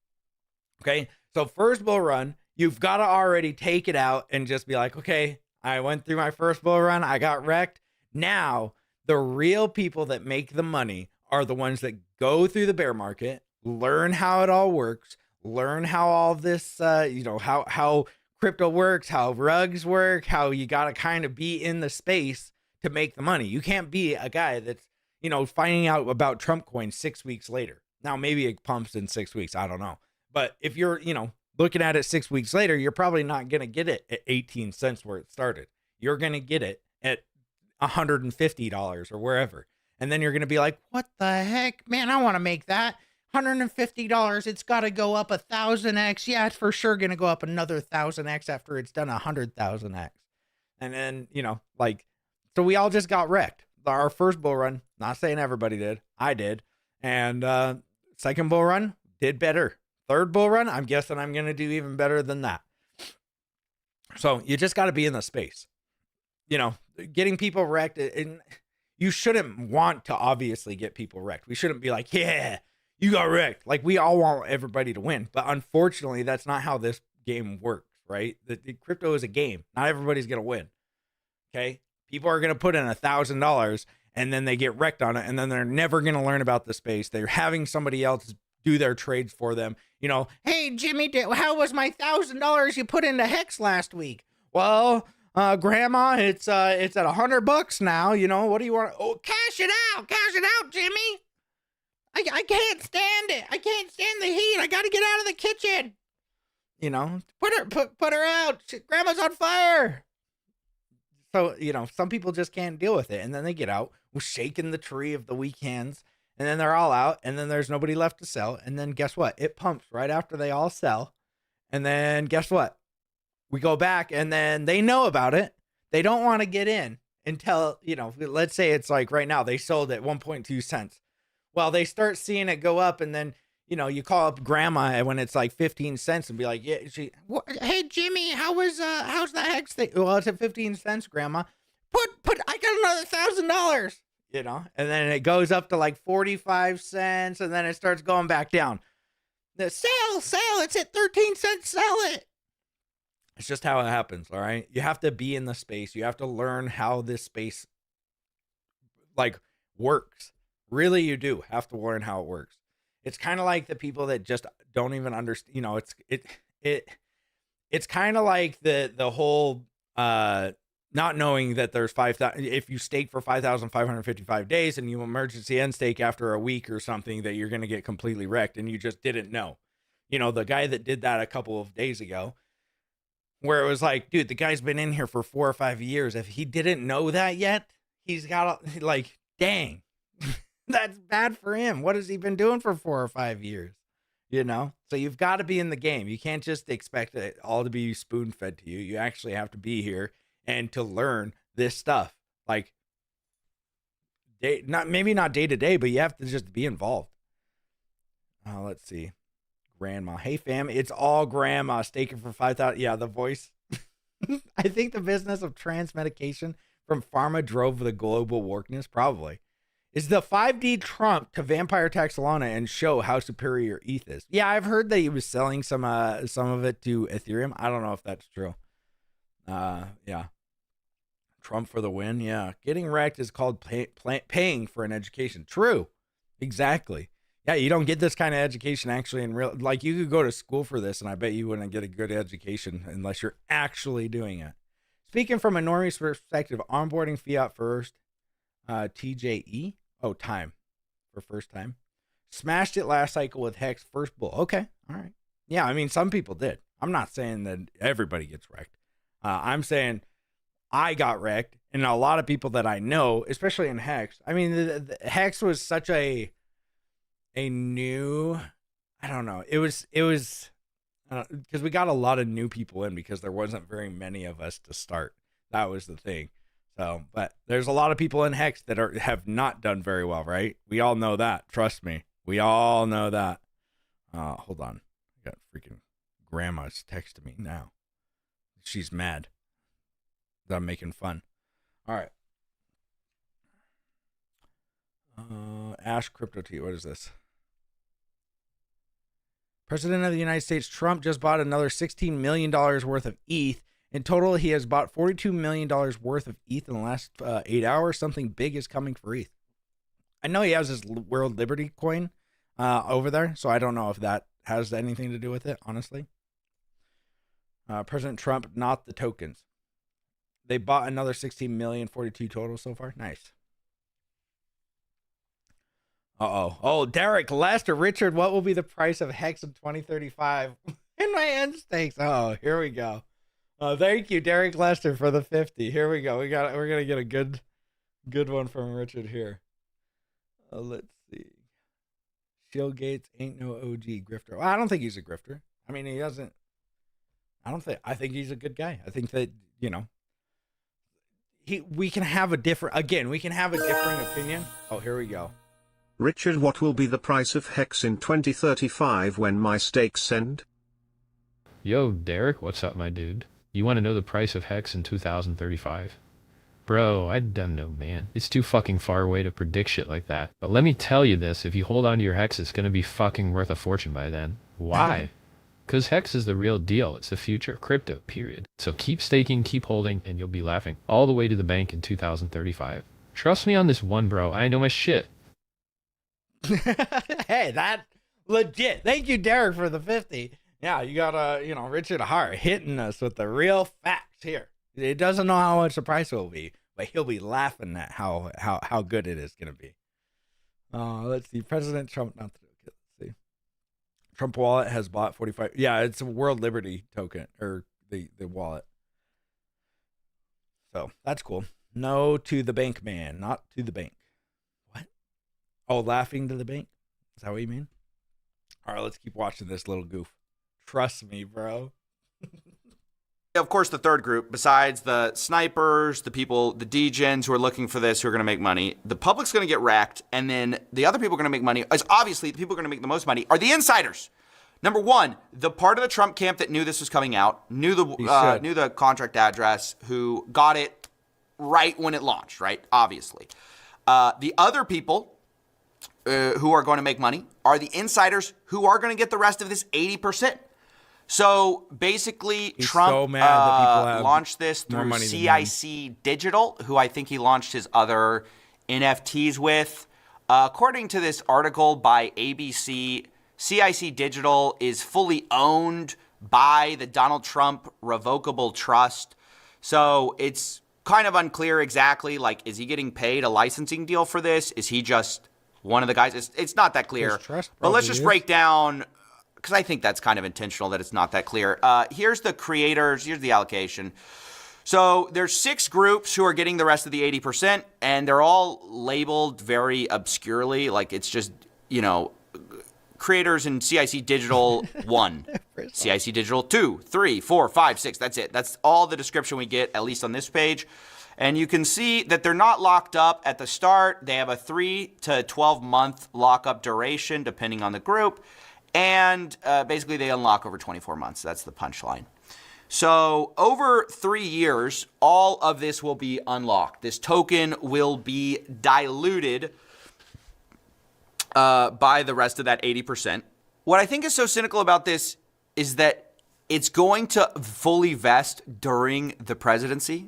okay? So first bull run, you've got to already take it out and just be like, okay, I went through my first bull run, I got wrecked. Now, the real people that make the money are the ones that go through the bear market, learn how it all works, learn how all this, how crypto works, how rugs work, how you got to kind of be in the space to make the money. You can't be a guy that's, finding out about Trump coin 6 weeks later. Now, maybe it pumps in 6 weeks. I don't know. But if you're, looking at it 6 weeks later, you're probably not going to get it at 18 cents where it started. You're going to get it at $150 or wherever. And then you're going to be like, what the heck, man, I want to make that $150. It's got to go up 1,000x. Yeah, it's for sure going to go up another 1,000x after it's done 100,000x. And then, so we all just got wrecked. Our first bull run, not saying everybody did. I did. And second bull run did better. Third bull run, I'm guessing I'm going to do even better than that. So you just got to be in the space. Getting people wrecked, and you shouldn't want to obviously get people wrecked. We shouldn't be like, yeah, you got wrecked. Like, we all want everybody to win. But unfortunately, that's not how this game works, right? The crypto is a game. Not everybody's going to win. Okay? People are going to put in $1,000 and then they get wrecked on it, and then they're never going to learn about the space. They're having somebody else do their trades for them. Hey, Jimmy, how was my $1,000 you put into Hex last week? Well, Grandma, it's at $100 now. What do you want? Oh, cash it out, Jimmy. I can't stand it. I can't stand the heat. I got to get out of the kitchen. Put her out. Grandma's on fire. So, some people just can't deal with it. And then they get out, shaking the tree of the weak hands. And then they're all out. And then there's nobody left to sell. And then guess what? It pumps right after they all sell. And then guess what? We go back and then they know about it. They don't want to get in until, let's say it's like right now they sold at 1.2 cents. Well, they start seeing it go up, and then, you call up Grandma when it's like 15 cents and be like, yeah, hey, Jimmy, how's the Hex thing? Well, it's at 15 cents, Grandma. I got another $1,000, and then it goes up to like 45 cents, and then it starts going back down. The sell, it's at 13 cents, sell it. It's just how it happens, all right? You have to be in the space. You have to learn how this space, works. Really, you do have to learn how it works. It's kind of like the people that just don't even understand, it's kind of like the whole not knowing that there's 5,000, if you stake for 5,555 days and you emergency end stake after a week or something, that you're going to get completely wrecked, and you just didn't know. The guy that did that a couple of days ago, where it was like, dude, the guy's been in here for 4 or 5 years. If he didn't know that yet, he's got dang. That's bad for him. What has he been doing for 4 or 5 years? You know? So you've got to be in the game. You can't just expect it all to be spoon fed to you. You actually have to be here and to learn this stuff. Like, maybe not day to day, but you have to just be involved. Let's see. Grandma. Hey, fam. It's all grandma staking for 5,000. Yeah, the voice. I think the business of trans medication from pharma drove the global wokeness. Probably. Is the 5D Trump to vampire tax Solana and show how superior ETH is? Yeah, I've heard that he was selling some of it to Ethereum. I don't know if that's true. Yeah. Trump for the win. Yeah. Getting wrecked is called paying for an education. True. Exactly. Yeah, you don't get this kind of education actually in real. Like, you could go to school for this, and I bet you wouldn't get a good education unless you're actually doing it. Speaking from a normie's perspective, onboarding fiat first. TJE. Oh, time for first time. Smashed it last cycle with Hex first bull. Okay. All right. Yeah, I mean, some people did. I'm not saying that everybody gets wrecked. I'm saying I got wrecked, and a lot of people that I know, especially in Hex. I mean, the Hex was such a new, I don't know. It was because we got a lot of new people in because there wasn't very many of us to start. That was the thing. So, but there's a lot of people in Hex that have not done very well, right? We all know that. Trust me. We all know that. Hold on. I got freaking grandma's texting me now. She's mad that I'm making fun. All right. Ash Crypto Tea. What is this? President of the United States Trump just bought another $16 million worth of ETH. In total, he has bought $42 million worth of ETH in the last 8 hours. Something big is coming for ETH. I know he has his World Liberty coin over there, so I don't know if that has anything to do with it, honestly. President Trump, not the tokens. They bought another 16 million, 42 total so far. Nice. Oh, Derek Lester. Richard, what will be the price of Hex in 2035? In my end stakes. Oh, here we go. Thank you, Derek Lester, for the 50. Here we go. We're gonna get a good one from Richard here. Let's see. Shield Gates ain't no OG grifter. Well, I don't think he's a grifter. I mean, he doesn't. I think he's a good guy. I think that, you know, we can have a different opinion. Oh, here we go. Richard, what will be the price of Hex in 2035 when my stakes end? Yo, Derek, what's up, my dude? You want to know the price of Hex in 2035? Bro, I don't know, man. It's too fucking far away to predict shit like that. But let me tell you this, if you hold on to your Hex, it's gonna be fucking worth a fortune by then. Why? Because Hex is the real deal. It's the future of crypto, period. So keep staking, keep holding, and you'll be laughing all the way to the bank in 2035. Trust me on this one, bro. I know my shit. Hey, that legit. Thank you, Derek, for the 50. Yeah, you got Richard Hart hitting us with the real facts here. He doesn't know how much the price will be, but he'll be laughing at how good it is going to be. Let's see. President Trump, let's see. Trump wallet has bought 45. Yeah, it's a World Liberty token, or the wallet. So that's cool. No to the bank, man. Not to the bank. What? Oh, laughing to the bank? Is that what you mean? All right, let's keep watching this little goof. Trust me, bro. Of course, the third group, besides the snipers, the people, the degens who are looking for this, who are going to make money, the public's going to get wrecked, and then the other people are going to make money, as obviously the people who are going to make the most money are the insiders. Number one, the part of the Trump camp that knew this was coming out, knew the contract address, who got it right when it launched, right? Obviously. The other people who are going to make money are the insiders who are going to get the rest of this 80%. So basically, Trump launched this through CIC Digital, who I think he launched his other NFTs with. According to this article by ABC, CIC Digital is fully owned by the Donald Trump Revocable Trust. So it's kind of unclear exactly, like, is he getting paid a licensing deal for this? Is he just one of the guys? It's not that clear. But let's just break down, because I think that's kind of intentional that it's not that clear. Here's the creators. Here's the allocation. So there's 6 groups who are getting the rest of the 80%, and they're all labeled very obscurely. Like it's just, creators in CIC Digital 1, CIC Digital 2, 3, 4, 5, 6. That's it. That's all the description we get, at least on this page. And you can see that they're not locked up at the start. They have a 3 to 12 month lockup duration, depending on the group. And basically they unlock over 24 months. That's the punchline. So over 3 years, all of this will be unlocked. This token will be diluted by the rest of that 80%. What I think is so cynical about this is that it's going to fully vest during the presidency.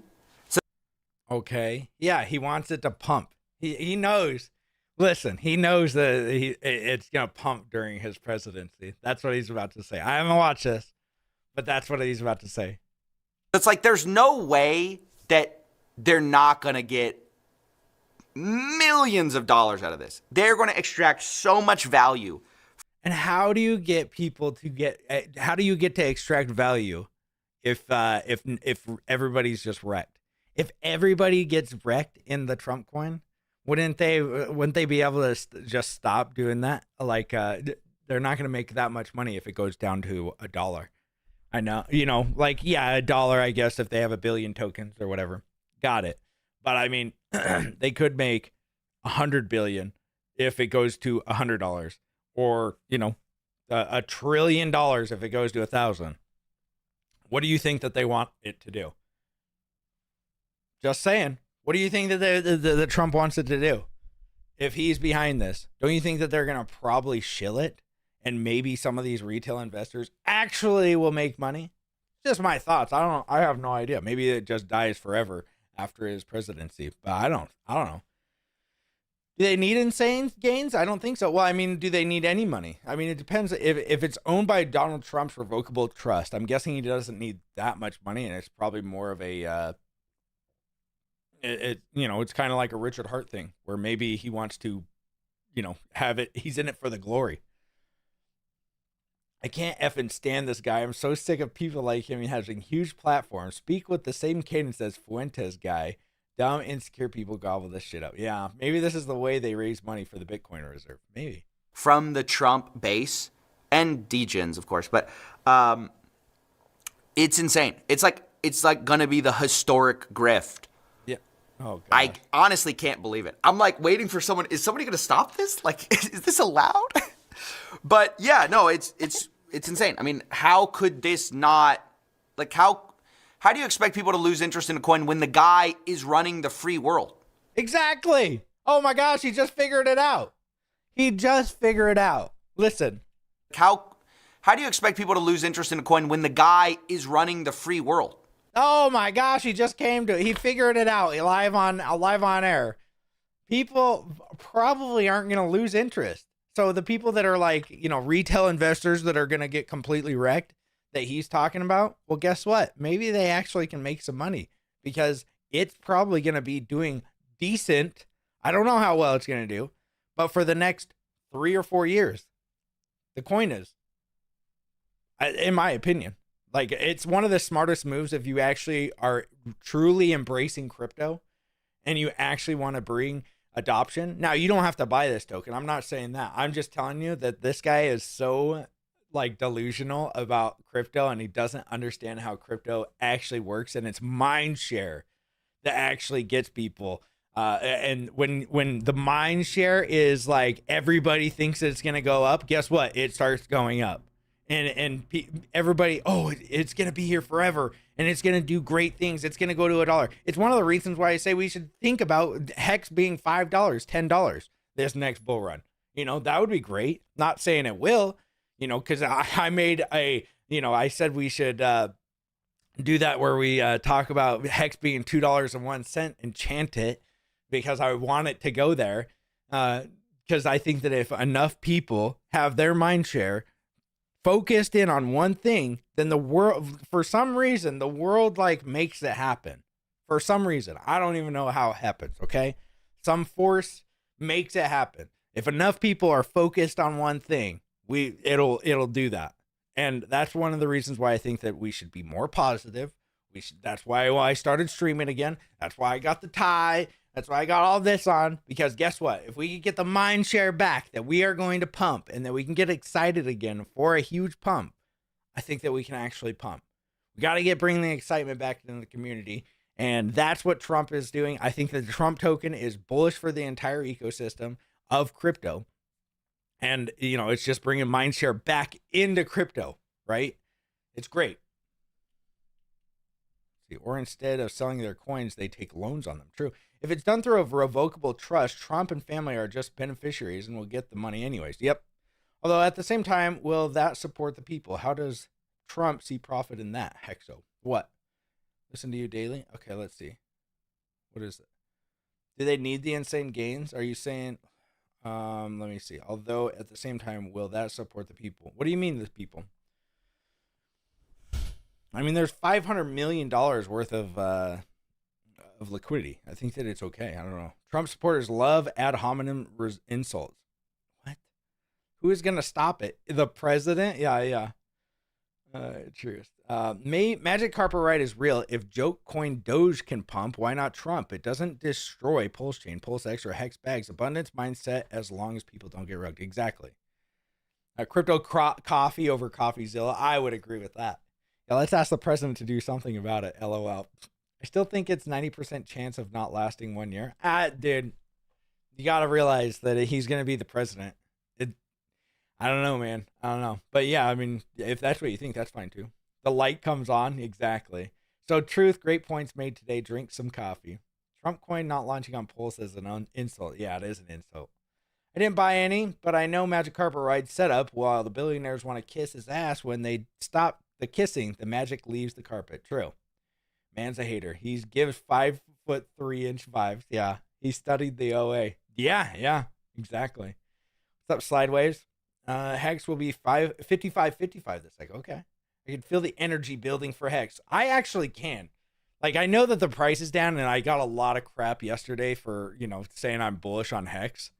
Okay. Yeah, he wants it to pump. He knows. Listen, he knows that it's going to pump during his presidency. That's what he's about to say. I haven't watched this, but that's what he's about to say. It's like there's no way that they're not going to get millions of dollars out of this. They're going to extract so much value. And how do you get people to extract value if everybody's just wrecked? If everybody gets wrecked in the Trump coin, wouldn't they be able to just stop doing that? Like, they're not going to make that much money if it goes down to $1. I know, like, yeah, $1, I guess, if they have 1 billion tokens or whatever. Got it. But I mean, they could make 100 billion if it goes to $100, or, $1 trillion if it goes to 1,000. What do you think that they want it to do? Just saying. What do you think that the Trump wants it to do? If he's behind this, don't you think that they're going to probably shill it? And maybe some of these retail investors actually will make money? Just my thoughts. I have no idea. Maybe it just dies forever after his presidency. But I don't know. Do they need insane gains? I don't think so. Well, I mean, do they need any money? I mean, it depends. If it's owned by Donald Trump's revocable trust, I'm guessing he doesn't need that much money, and it's probably more of a it's kind of like a Richard Hart thing, where maybe he wants to, have it. He's in it for the glory. I can't effing stand this guy. I'm so sick of people like him. He has a huge platform. Speak with the same cadence as Fuentes guy. Dumb, insecure people gobble this shit up. Yeah, maybe this is the way they raise money for the Bitcoin reserve. Maybe. From the Trump base and degens, of course, but it's insane. It's like going to be the historic grift. Yeah. Oh, God. I honestly can't believe it. I'm like waiting for someone. Is somebody going to stop this? Like, is this allowed? But yeah, no, it's insane. I mean, how could this not, like, how do you expect people to lose interest in a coin when the guy is running the free world? Exactly. Oh my gosh, he just figured it out. Listen. How do you expect people to lose interest in a coin when the guy is running the free world? Oh my gosh, he figured it out live on air. People probably aren't going to lose interest. So the people that are like, retail investors that are going to get completely wrecked that he's talking about, well, guess what? Maybe they actually can make some money because it's probably going to be doing decent. I don't know how well it's going to do, but for the next 3 or 4 years, the coin is, in my opinion, like, it's one of the smartest moves if you actually are truly embracing crypto and you actually want to bring adoption. Now, you don't have to buy this token. I'm not saying that. I'm just telling you that this guy is so delusional about crypto, and he doesn't understand how crypto actually works, and it's mind share that actually gets people. And when the mind share is like everybody thinks it's going to go up, guess what? It starts going up. And everybody, it's going to be here forever, and it's going to do great things. It's going to go to $1. It's one of the reasons why I say we should think about Hex being $5, $10 this next bull run. That would be great. Not saying it will, because I made I said we should do that where we talk about Hex being $2.01 and chant it, because I want it to go there. Because I think that if enough people have their mind share focused in on one thing, then the world, for some reason, the world makes it happen. For some reason, I don't even know how it happens. Okay, some force makes it happen. If enough people are focused on one thing, it'll do that. And that's one of the reasons why I think that we should be more positive. That's why I started streaming again. That's why I got the tie. That's why I got all this on, because guess what? If we can get the mind share back that we are going to pump and that we can get excited again for a huge pump, I think that we can actually pump. We got to bring the excitement back into the community. And that's what Trump is doing. I think that the Trump token is bullish for the entire ecosystem of crypto. And, it's just bringing mind share back into crypto, right? It's great. See, or instead of selling their coins, they take loans on them. True. If it's done through a revocable trust, Trump and family are just beneficiaries and will get the money anyways. Yep. Although at the same time, will that support the people? How does Trump see profit in that? Hexo. What? Listen to you daily? Okay, let's see. What is it? Do they need the insane gains? Are you saying, let me see. Although at the same time, will that support the people? What do you mean the people? I mean, there's $500 million worth of liquidity. I think that it's okay. I don't know. Trump supporters love ad hominem insults. What? Who is going to stop it? The president? Yeah. Truth. Magic Carpet Ride is real. If Joke Coin Doge can pump, why not Trump? It doesn't destroy PulseChain, PulseX, or Hex bags. Abundance mindset as long as people don't get rugged. Exactly. Crypto coffee over CoffeeZilla. I would agree with that. Yeah, let's ask the president to do something about it. LOL. I still think it's 90% chance of not lasting 1 year. Dude, you got to realize that he's going to be the president. I don't know, man. I don't know. But yeah, I mean, if that's what you think, that's fine too. The light comes on. Exactly. So truth, great points made today. Drink some coffee. Trump coin not launching on Pulse is an insult. Yeah, it is an insult. I didn't buy any, but I know Magic Carpet Ride set up while the billionaires want to kiss his ass. When they stop the kissing, the magic leaves the carpet. True. Man's a hater. He gives 5'3" vibes. Yeah. He studied the OA. Yeah, exactly. What's up, Slideways? Hex will be 55.55 this cycle. Okay. I can feel the energy building for Hex. I actually can. Like, I know that the price is down, and I got a lot of crap yesterday for, saying I'm bullish on Hex.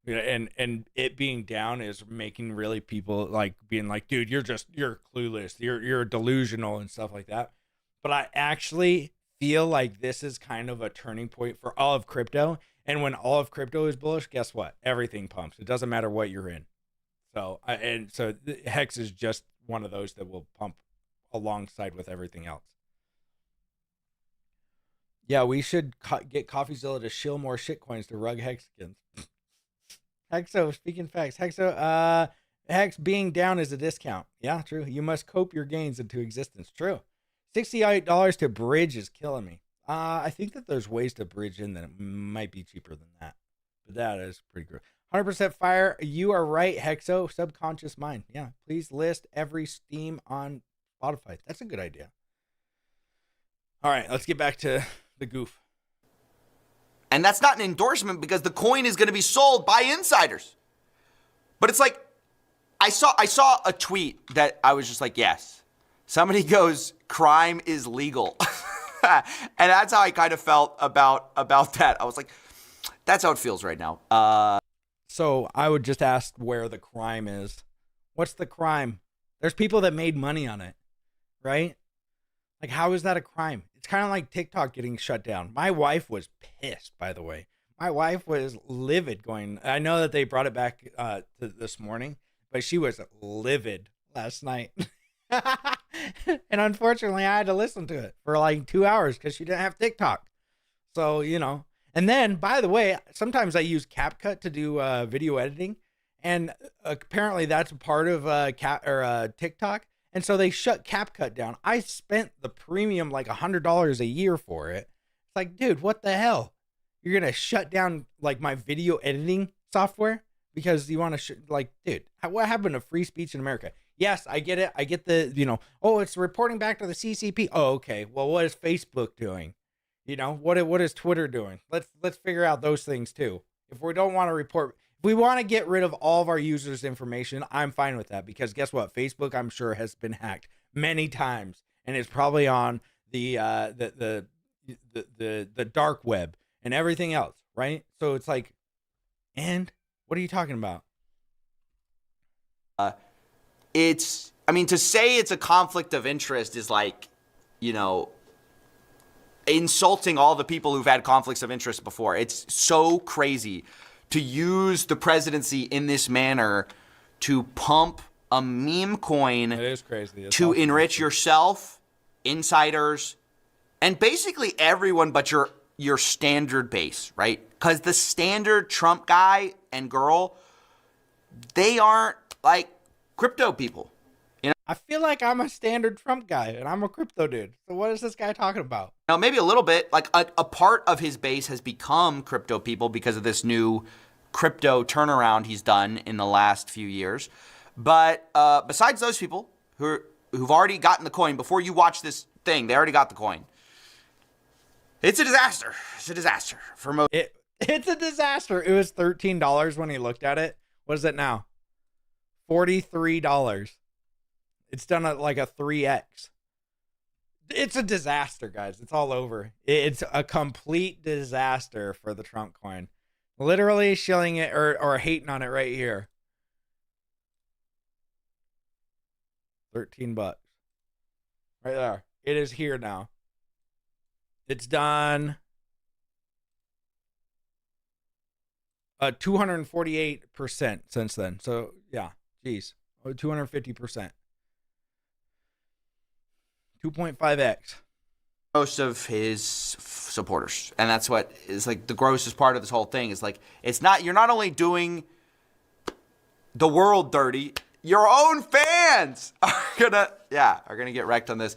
And it being down is making really people like being like, dude, you're clueless. You're delusional and stuff like that. But I actually feel like this is kind of a turning point for all of crypto. And when all of crypto is bullish, guess what? Everything pumps. It doesn't matter what you're in. So Hex is just one of those that will pump alongside with everything else. Yeah, we should get CoffeeZilla to shill more shitcoins to rug Hexkins. Hexo, speaking facts. Hexo, Hex being down is a discount. Yeah, true. You must cope your gains into existence. True. $68 to bridge is killing me. I think that there's ways to bridge in that it might be cheaper than that. But that is pretty good. 100% fire. You are right, Hexo. Subconscious mind. Yeah. Please list every Steam on Spotify. That's a good idea. All right. Let's get back to the goof. And that's not an endorsement because the coin is going to be sold by insiders. But it's like, I saw a tweet that I was just like, yes. Somebody goes, crime is legal. And that's how I kind of felt about that. I was like, that's how it feels right now. So I would just ask where the crime is. What's the crime? There's people that made money on it, right? Like, how is that a crime? It's kind of like TikTok getting shut down. My wife was pissed, by the way. My wife was livid going. I know that they brought it back to this morning, but she was livid last night. And unfortunately, I had to listen to it for like 2 hours because she didn't have TikTok. So, And then, by the way, sometimes I use CapCut to do video editing. And apparently that's a part of TikTok. And so they shut CapCut down. I spent the premium like $100 a year for it. It's like, dude, what the hell? You're going to shut down like my video editing software because you want to dude, what happened to free speech in America? Yes, I get it. I get the, it's reporting back to the CCP. Oh, okay. Well, what is Facebook doing? What is Twitter doing? Let's figure out those things too. If we don't want to report, if we want to get rid of all of our users' information, I'm fine with that because guess what? Facebook, I'm sure, has been hacked many times and it's probably on the dark web and everything else, right? So it's like, and what are you talking about? To say it's a conflict of interest is like, insulting all the people who've had conflicts of interest before. It's so crazy to use the presidency in this manner to pump a meme coin. It is crazy. To enrich yourself, insiders, and basically everyone but your standard base, right? Because the standard Trump guy and girl, they aren't like crypto people. You know? I feel like I'm a standard Trump guy and I'm a crypto dude. So what is this guy talking about? Now, maybe a little bit. Like a part of his base has become crypto people because of this new crypto turnaround he's done in the last few years. But besides those people who've already gotten the coin, before you watch this thing, they already got the coin. It's a disaster. It's a disaster for most. It's a disaster. It was $13 when he looked at it. What is it now? $43. It's done at like a 3x. It's a disaster, guys. It's all over. It's a complete disaster for the Trump coin. Literally shilling it or hating on it right here. $13. Right there. It is here now. It's done 248% since then. So yeah, geez, 250%. 2.5x. Most of his supporters, and that's what is like the grossest part of this whole thing is like you're not only doing the world dirty, your own fans are gonna get wrecked on this.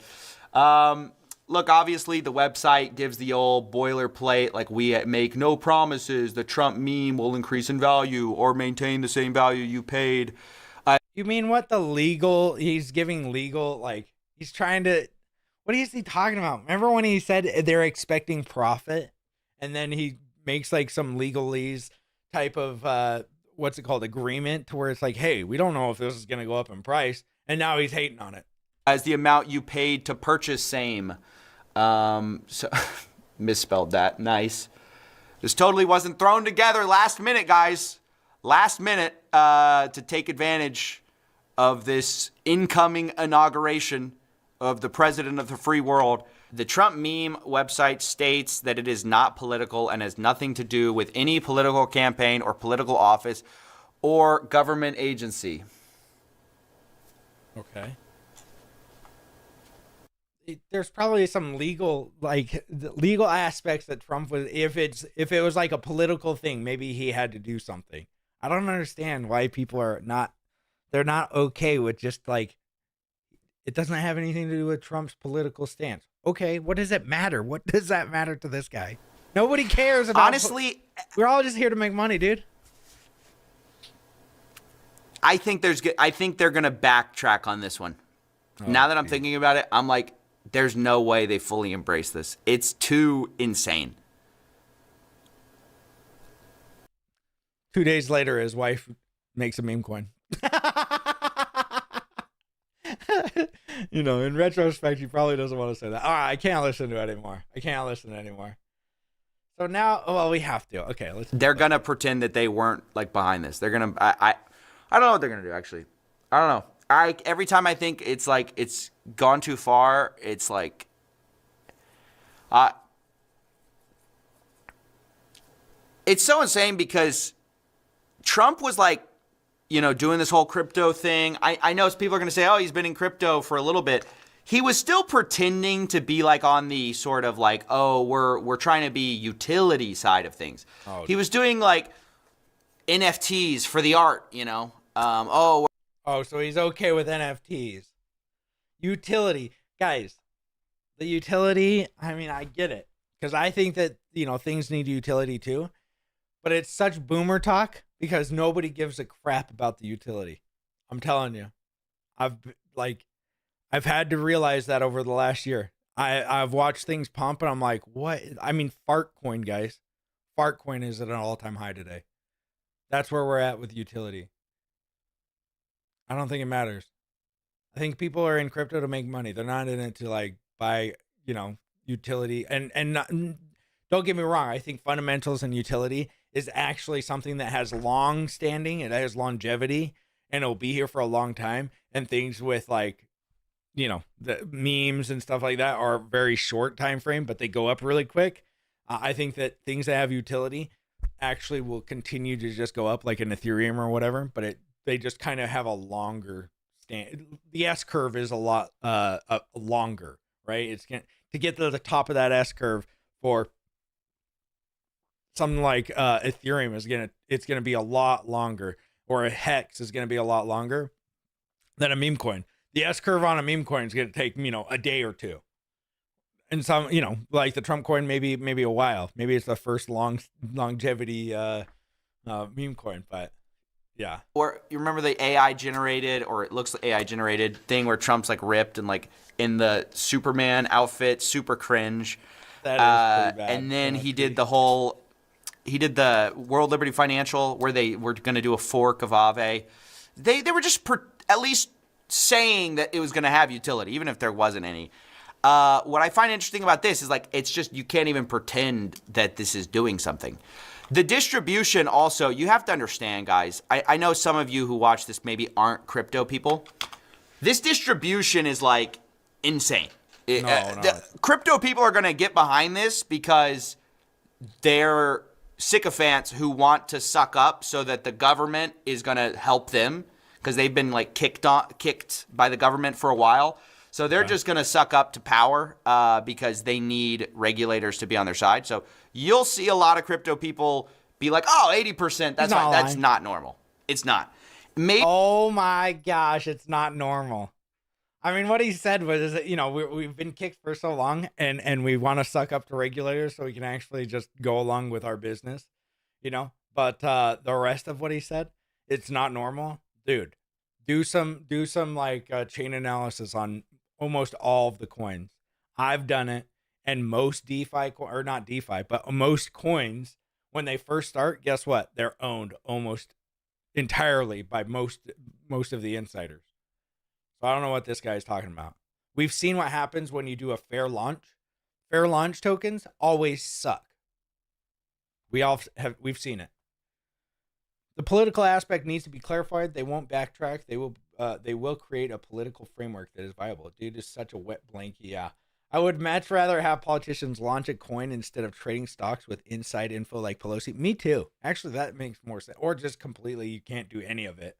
Look, obviously the website gives the old boilerplate, like we make no promises the Trump meme will increase in value or maintain the same value you paid. You mean what he's giving legal, like he's trying to, what is he talking about? Remember when he said they're expecting profit and then he makes like some legalese type of, what's it called, agreement to where it's like, hey, we don't know if this is going to go up in price. And now he's hating on it. As the amount you paid to purchase same. So misspelled that. Nice. This totally wasn't thrown together last minute, guys. Last minute to take advantage of this incoming inauguration of the president of the free world. The Trump meme website states that it is not political and has nothing to do with any political campaign or political office or government agency. Okay. There's probably some legal aspects that Trump would, if it was like a political thing, maybe he had to do something. I don't understand why people they're not okay with just like, it doesn't have anything to do with Trump's political stance. Okay, what does it matter? What does that matter to this guy? Nobody cares about. Honestly, we're all just here to make money, dude. I think they're gonna backtrack on this one. Now that I'm thinking about it, I'm like, there's no way they fully embrace this. It's too insane. 2 days later, his wife makes a meme coin. In retrospect, he probably doesn't want to say that. All right, I can't listen to it anymore. So now, well, we have to. Okay, They're gonna pretend that they weren't like behind this. They're gonna. I don't know what they're gonna do. Actually, I don't know. Every time I think it's like it's gone too far, it's like, it's so insane because Trump was like, doing this whole crypto thing. I know people are going to say, oh, he's been in crypto for a little bit. He was still pretending to be like on the sort of like, oh, we're trying to be utility side of things. Oh, he was doing like NFTs for the art, so he's okay with NFTs. Utility. Guys, the utility, I mean, I get it. Because I think that, things need utility too. But it's such boomer talk because nobody gives a crap about the utility. I'm telling you. I've had to realize that over the last year. I've watched things pump and I'm like, what? I mean, Fartcoin, guys. Fartcoin is at an all-time high today. That's where we're at with utility. I don't think it matters. I think people are in crypto to make money. They're not in it to like buy, utility. And not, don't get me wrong. I think fundamentals and utility is actually something that has long standing. It has longevity and it'll be here for a long time. And things with like the memes and stuff like that are very short time frame, but they go up really quick. I think that things that have utility actually will continue to just go up, like an Ethereum or whatever, but they just kind of have a longer stand. The S curve is a lot longer, right? It's to get to the top of that S curve for something like Ethereum it's gonna be a lot longer, or a Hex is gonna be a lot longer than a meme coin. The S curve on a meme coin is gonna take a day or two, and some like the Trump coin maybe a while. Maybe it's the first longevity meme coin, but yeah. Or you remember the AI generated, or it looks like AI generated thing where Trump's like ripped and like in the Superman outfit, super cringe. That is pretty bad. And then he did the World Liberty Financial, where they were going to do a fork of Aave. They were just at least saying that it was going to have utility, even if there wasn't any. What I find interesting about this is like, it's just, you can't even pretend that this is doing something. The distribution also, you have to understand, guys. I know some of you who watch this maybe aren't crypto people. This distribution is like insane. The crypto people are going to get behind this because they're sycophants who want to suck up so that the government is going to help them, because they've been like kicked by the government for a while. So they're just going to suck up to power because they need regulators to be on their side. So you'll see a lot of crypto people be like, oh, 80%, that's fine. That's not normal. It's not. Oh my gosh, it's not normal. I mean, what he said was, we've been kicked for so long, and we want to suck up to regulators so we can actually just go along with our business, But the rest of what he said, it's not normal, dude. Do some like chain analysis on almost all of the coins. I've done it, and most not DeFi, but most coins, when they first start, guess what? They're owned almost entirely by most of the insiders. So I don't know what this guy's talking about. We've seen what happens when you do a fair launch. Fair launch tokens always suck. We've seen it. The political aspect needs to be clarified. They won't backtrack. They will create a political framework that is viable. Dude is such a wet blanket. Yeah. I would much rather have politicians launch a coin instead of trading stocks with inside info like Pelosi. Me too. Actually, that makes more sense. Or just completely, you can't do any of it.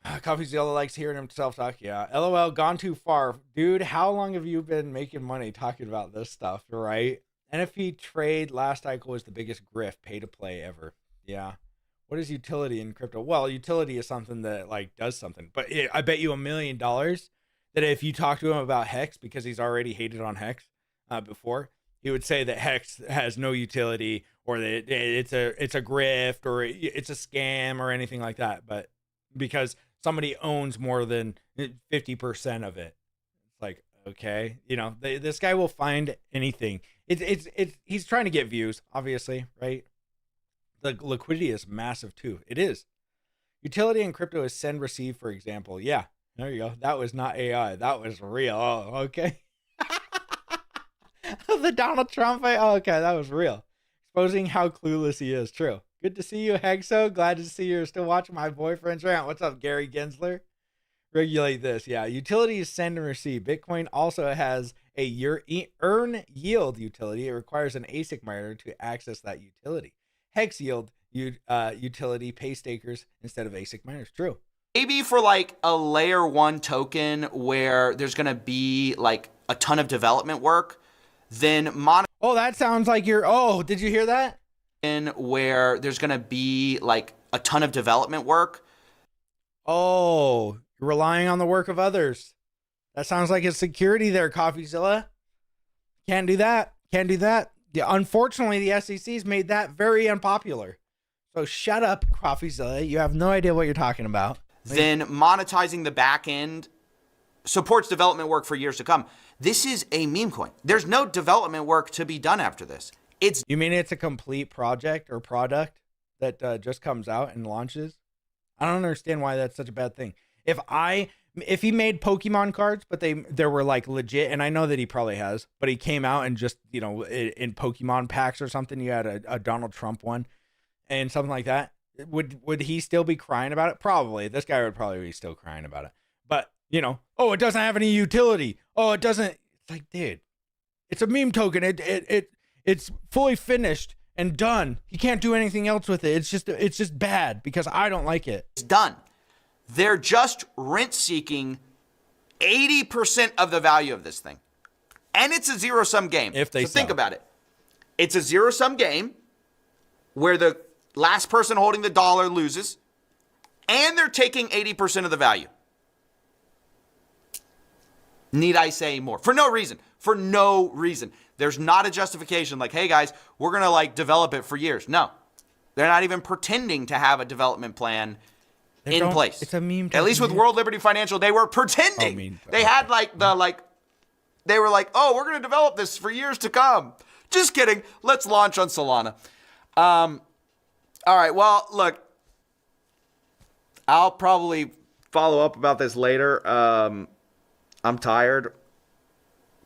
CoffeeZilla likes hearing himself talk. Yeah. LOL, gone too far. Dude, how long have you been making money talking about this stuff, right? NFT trade last cycle was the biggest grift, pay to play ever. Yeah. What is utility in crypto? Well, utility is something that like does something. But I bet you $1 million that if you talk to him about Hex, because he's already hated on Hex before, he would say that Hex has no utility, or that it's a grift, or it's a scam, or anything like that. But because somebody owns more than 50% of it, it's like, okay, this guy will find anything. He's trying to get views, obviously, right? The liquidity is massive too. It is. Utility in crypto is send receive, for example. Yeah, there you go. That was not AI. That was real. Oh, okay. The Donald Trump. Oh, okay, that was real. Exposing how clueless he is. True. Good to see you, Hexo. Glad to see you're still watching my boyfriend's rant. What's up, Gary Gensler? Regulate this. Yeah, utility is send and receive. Bitcoin also has a earn yield utility. It requires an ASIC miner to access that utility. Hex yield utility pay stakers instead of ASIC miners. True. Maybe for like a layer 1 token where there's going to be like a ton of development work, then Oh, that sounds like did you hear that? Where there's going to be like a ton of development work. Oh, you're relying on the work of others. That sounds like a security there, CoffeeZilla. Can't do that. Can't do that. Yeah, unfortunately, the SEC's made that very unpopular. So shut up, CoffeeZilla. You have no idea what you're talking about. Then monetizing the back end supports development work for years to come. This is a meme coin. There's no development work to be done after this. You mean it's a complete project or product that just comes out and launches? I don't understand why that's such a bad thing. If he made Pokemon cards, but there were like legit, and I know that he probably has, but he came out and just, in Pokemon packs or something, you had a Donald Trump one and something like that. Would he still be crying about it? Probably. This guy would probably be still crying about it. But, Oh, it doesn't have any utility. Oh, it doesn't. It's like, dude, it's a meme token. It's fully finished and done. You can't do anything else with it. It's just bad because I don't like it. It's done. They're just rent seeking 80% of the value of this thing. And it's a zero-sum game. If they so think about it. It's a zero-sum game where the last person holding the dollar loses, and they're taking 80% of the value. Need I say more? For no reason. For no reason. There's not a justification like, hey guys, we're going to like develop it for years. No. They're not even pretending to have a development plan in place. It's a meme. At least with World Liberty Financial, they were pretending. They had they were like, oh, we're going to develop this for years to come. Just kidding. Let's launch on Solana. All right. Well, look, I'll probably follow up about this later. I'm tired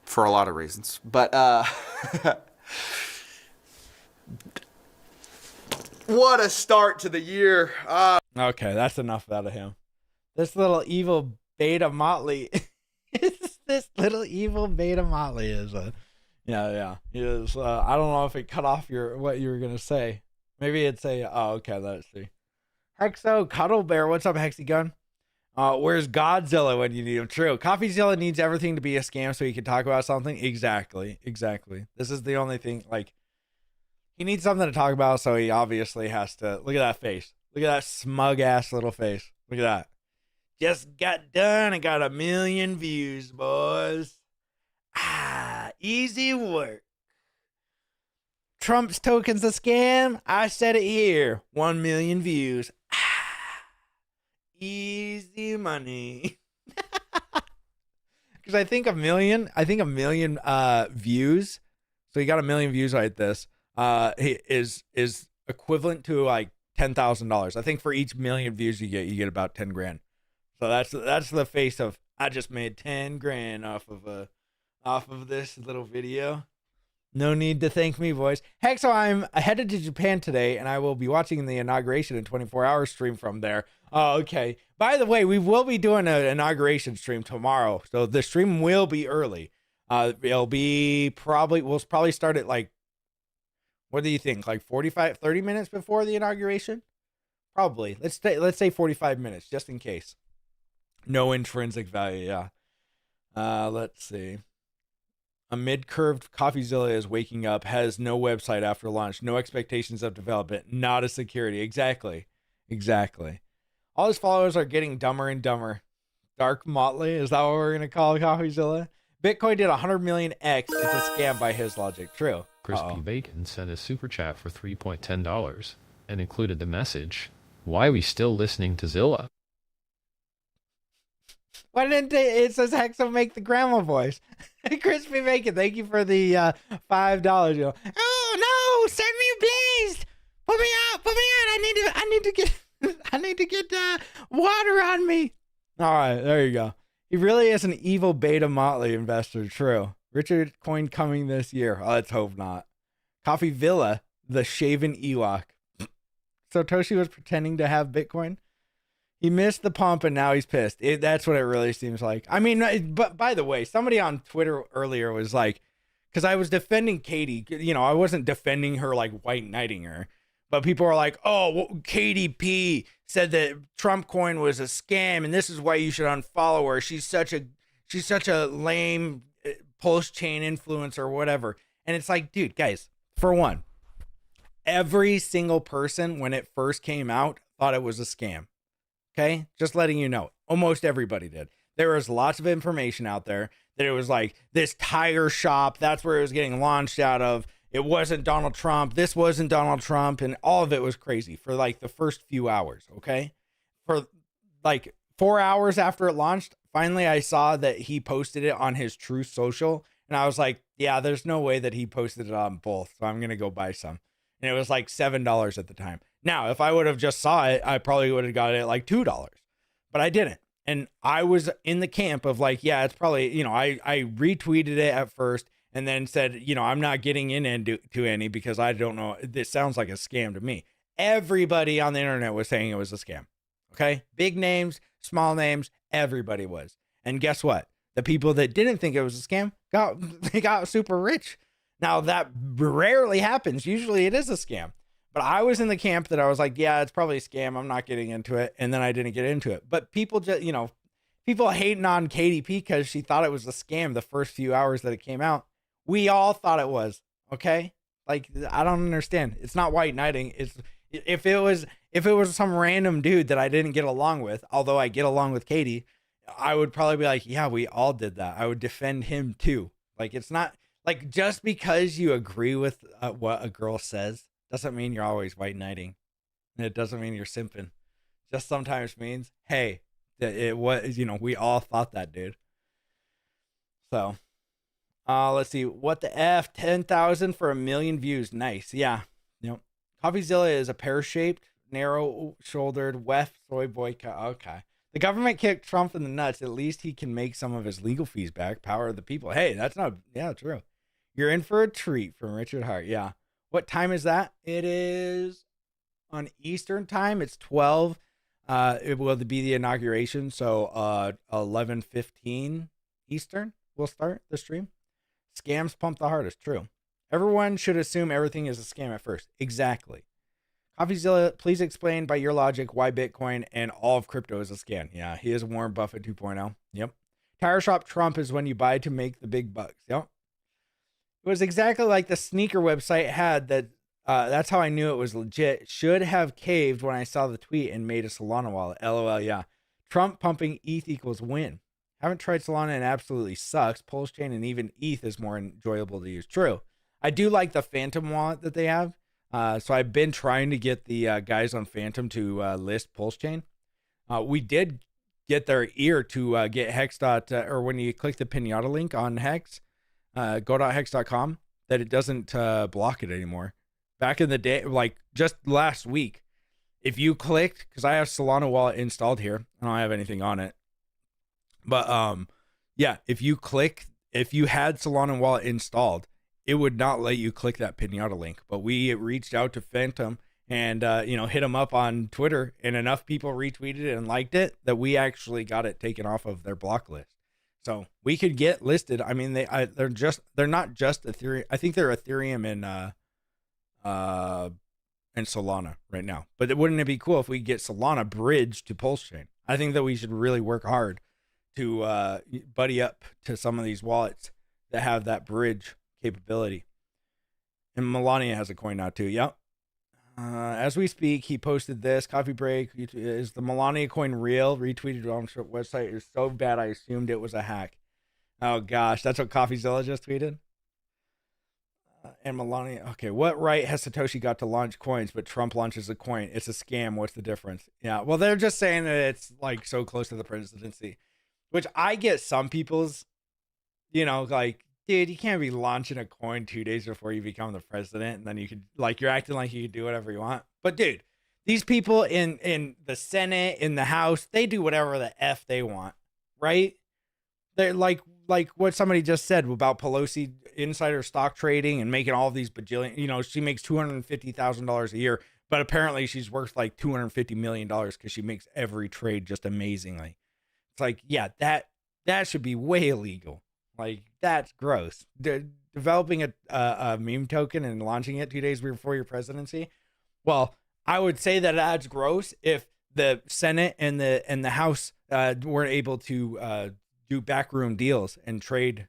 for a lot of reasons, but what a start to the year. Okay, that's enough out of him. This little evil beta motley. This little evil beta motley is yeah. He is. I don't know if it cut off what you were gonna say. Maybe it'd say, oh, okay, let's see. Hexo Cuddle Bear, what's up, Hexy Gun? Where's Godzilla when you need him? True. CoffeeZilla needs everything to be a scam so he can talk about something. Exactly. This is the only thing. Like, he needs something to talk about, so he obviously has to. Look at that face. Look at that smug ass little face. Look at that. Just got done and got 1 million views, boys. Easy work. Trump's token's a scam. I said it here. 1 million views. Easy money. Because I think a million views. So he got 1 million views like this. He is equivalent to like $10,000. I think for each 1 million views you get about 10 grand. So that's the face of, I just made 10 grand off of this little video. No need to thank me, boys. Heck, so I'm headed to Japan today, and I will be watching the inauguration in 24-hour stream from there. Oh, okay. By the way, we will be doing an inauguration stream tomorrow, so the stream will be early. We'll probably start at like, what do you think? Like 30 minutes before the inauguration? Probably. Let's say 45 minutes, just in case. No intrinsic value, yeah. Let's see. A mid-curved CoffeeZilla is waking up, has no website after launch, no expectations of development, not a security. Exactly. All his followers are getting dumber and dumber. Dark Motley, is that what we're going to call CoffeeZilla? Bitcoin did 100 million X. It's a scam by his logic. True. Crispy Bacon sent a super chat for $3.10 and included the message, why we still listening to Zilla? Why didn't it says Hexo make the grandma voice? Crispy Bacon, thank you for the $5. Oh no, send me please. Put me out. I need to get water on me. All right, there you go. He really is an evil beta motley investor. True. Richard coin coming this year. Oh, let's hope not. Coffee Villa, the shaven Ewok. Satoshi was pretending to have Bitcoin. He missed the pump and now he's pissed. That's what it really seems like. I mean, but by the way, somebody on Twitter earlier was like, because I was defending Katie, I wasn't defending her like white knighting her, but people were like, oh, well, KDP said that Trump coin was a scam and this is why you should unfollow her. She's such a lame PulseChain influencer or whatever. And it's like, dude, guys, for one, every single person when it first came out thought it was a scam. Okay, just letting you know, almost everybody did. There was lots of information out there that it was like this tire shop. That's where it was getting launched out of. It wasn't Donald Trump. This wasn't Donald Trump. And all of it was crazy for like the first few hours. Okay. For like 4 hours after it launched, finally I saw that he posted it on his Truth Social. And I was like, yeah, there's no way that he posted it on both. So I'm going to go buy some. And it was like $7 at the time. Now, if I would have just saw it, I probably would have got it at like $2, but I didn't. And I was in the camp of like, yeah, it's probably, I retweeted it at first and then said, I'm not getting into any because I don't know. This sounds like a scam to me. Everybody on the internet was saying it was a scam. Okay. Big names, small names, everybody was. And guess what? The people that didn't think it was a scam got super rich. Now that rarely happens. Usually it is a scam. But I was in the camp that I was like, yeah, it's probably a scam. I'm not getting into it. And then I didn't get into it. But people just, people hating on KDP because she thought it was a scam the first few hours that it came out. We all thought it was. Okay. Like, I don't understand. It's not white knighting. If it was some random dude that I didn't get along with, although I get along with Katie, I would probably be like, yeah, we all did that. I would defend him too. Like, it's not like just because you agree with what a girl says doesn't mean you're always white knighting. And it doesn't mean you're simping. Just sometimes means, hey, it was, we all thought that, dude. So, let's see. What the F? 10,000 for 1 million views. Nice. Yeah. Coffeezilla is a pear-shaped, narrow-shouldered, weft soy boycott. Okay. The government kicked Trump in the nuts. At least he can make some of his legal fees back. Power of the people. Hey, that's not, yeah, true. You're in for a treat from Richard Hart. Yeah. What time is that? It is on Eastern time. It's 12. It will be the inauguration. So 11:15 Eastern. We'll start the stream. Scams pump the hardest. True. Everyone should assume everything is a scam at first. Exactly. Coffeezilla, please explain by your logic why Bitcoin and all of crypto is a scam. Yeah, he is Warren Buffett 2.0. Yep. Tire shop Trump is when you buy to make the big bucks. Yep. It was exactly like the sneaker website had that. That's how I knew it was legit. Should have caved when I saw the tweet and made a Solana wallet. LOL. Yeah. Trump pumping ETH equals win. Haven't tried Solana and absolutely sucks. PulseChain and even ETH is more enjoyable to use. True. I do like the Phantom wallet that they have. So I've been trying to get the guys on Phantom to list PulseChain. We did get their ear to get Hex. Or when you click the Pinata link on Hex, go.hex.com, that it doesn't block it anymore. Back in the day, like just last week, if you clicked, because I have Solana wallet installed here, I don't have anything on it. But yeah, if you had Solana wallet installed, it would not let you click that Pinata link. But we reached out to Phantom and hit them up on Twitter, and enough people retweeted it and liked it that we actually got it taken off of their block list. So we could get listed. I mean, they're not just Ethereum. I think they're Ethereum and Solana right now. But wouldn't it be cool if we get Solana bridged to PulseChain? I think that we should really work hard to buddy up to some of these wallets that have that bridge capability. And Melania has a coin now too. Yep. As we speak, he posted this coffee break. Is the Melania coin real? Retweeted on the website. It was so bad I assumed it was a hack. Oh gosh, that's what Coffeezilla just tweeted. And Melania, okay, what right has Satoshi got to launch coins, but Trump launches a coin? It's a scam. What's the difference? Yeah, well, they're just saying that it's like so close to the presidency, which I get some people's, like, dude, you can't be launching a coin 2 days before you become the president, and then you could, like, you're acting like you could do whatever you want. But dude, these people in the Senate, in the House, they do whatever the F they want, right? They're like what somebody just said about Pelosi insider stock trading and making all these bajillion, she makes $250,000 a year, but apparently she's worth like $250 million because she makes every trade just amazingly. It's like, yeah, that should be way illegal. Like, that's gross. Developing a meme token and launching it 2 days before your presidency. Well, I would say that that's gross if the Senate and the House weren't able to do backroom deals and trade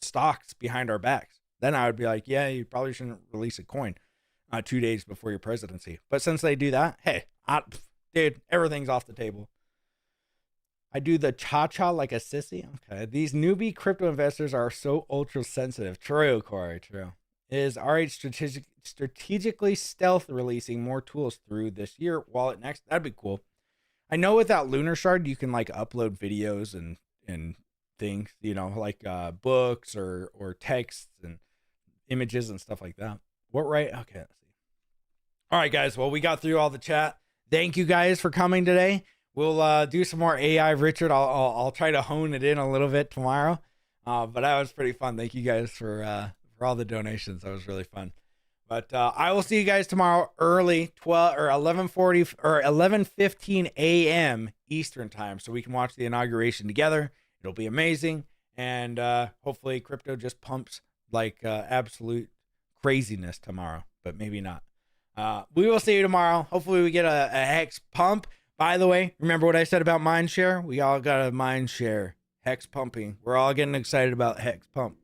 stocks behind our backs. Then I would be like, yeah, you probably shouldn't release a coin 2 days before your presidency. But since they do that, hey, dude, everything's off the table. I do the cha-cha like a sissy. Okay. These newbie crypto investors are so ultra sensitive. True, Corey, true. Is RH strategically stealth releasing more tools through this year? Wallet next? That'd be cool. I know without Lunar Shard, you can like upload videos and things, like books or texts and images and stuff like that. What right? Okay, let's see. All right, guys. Well, we got through all the chat. Thank you guys for coming today. We'll do some more AI, Richard. I'll try to hone it in a little bit tomorrow. But that was pretty fun. Thank you guys for all the donations. That was really fun. But I will see you guys tomorrow early, 12 or 11:40 or 11:15 a.m. Eastern time, so we can watch the inauguration together. It'll be amazing, and hopefully crypto just pumps like absolute craziness tomorrow, but maybe not. We will see you tomorrow. Hopefully we get a hex pump. By the way, remember what I said about mind share? We all got a mind share. Hex pumping. We're all getting excited about hex pump.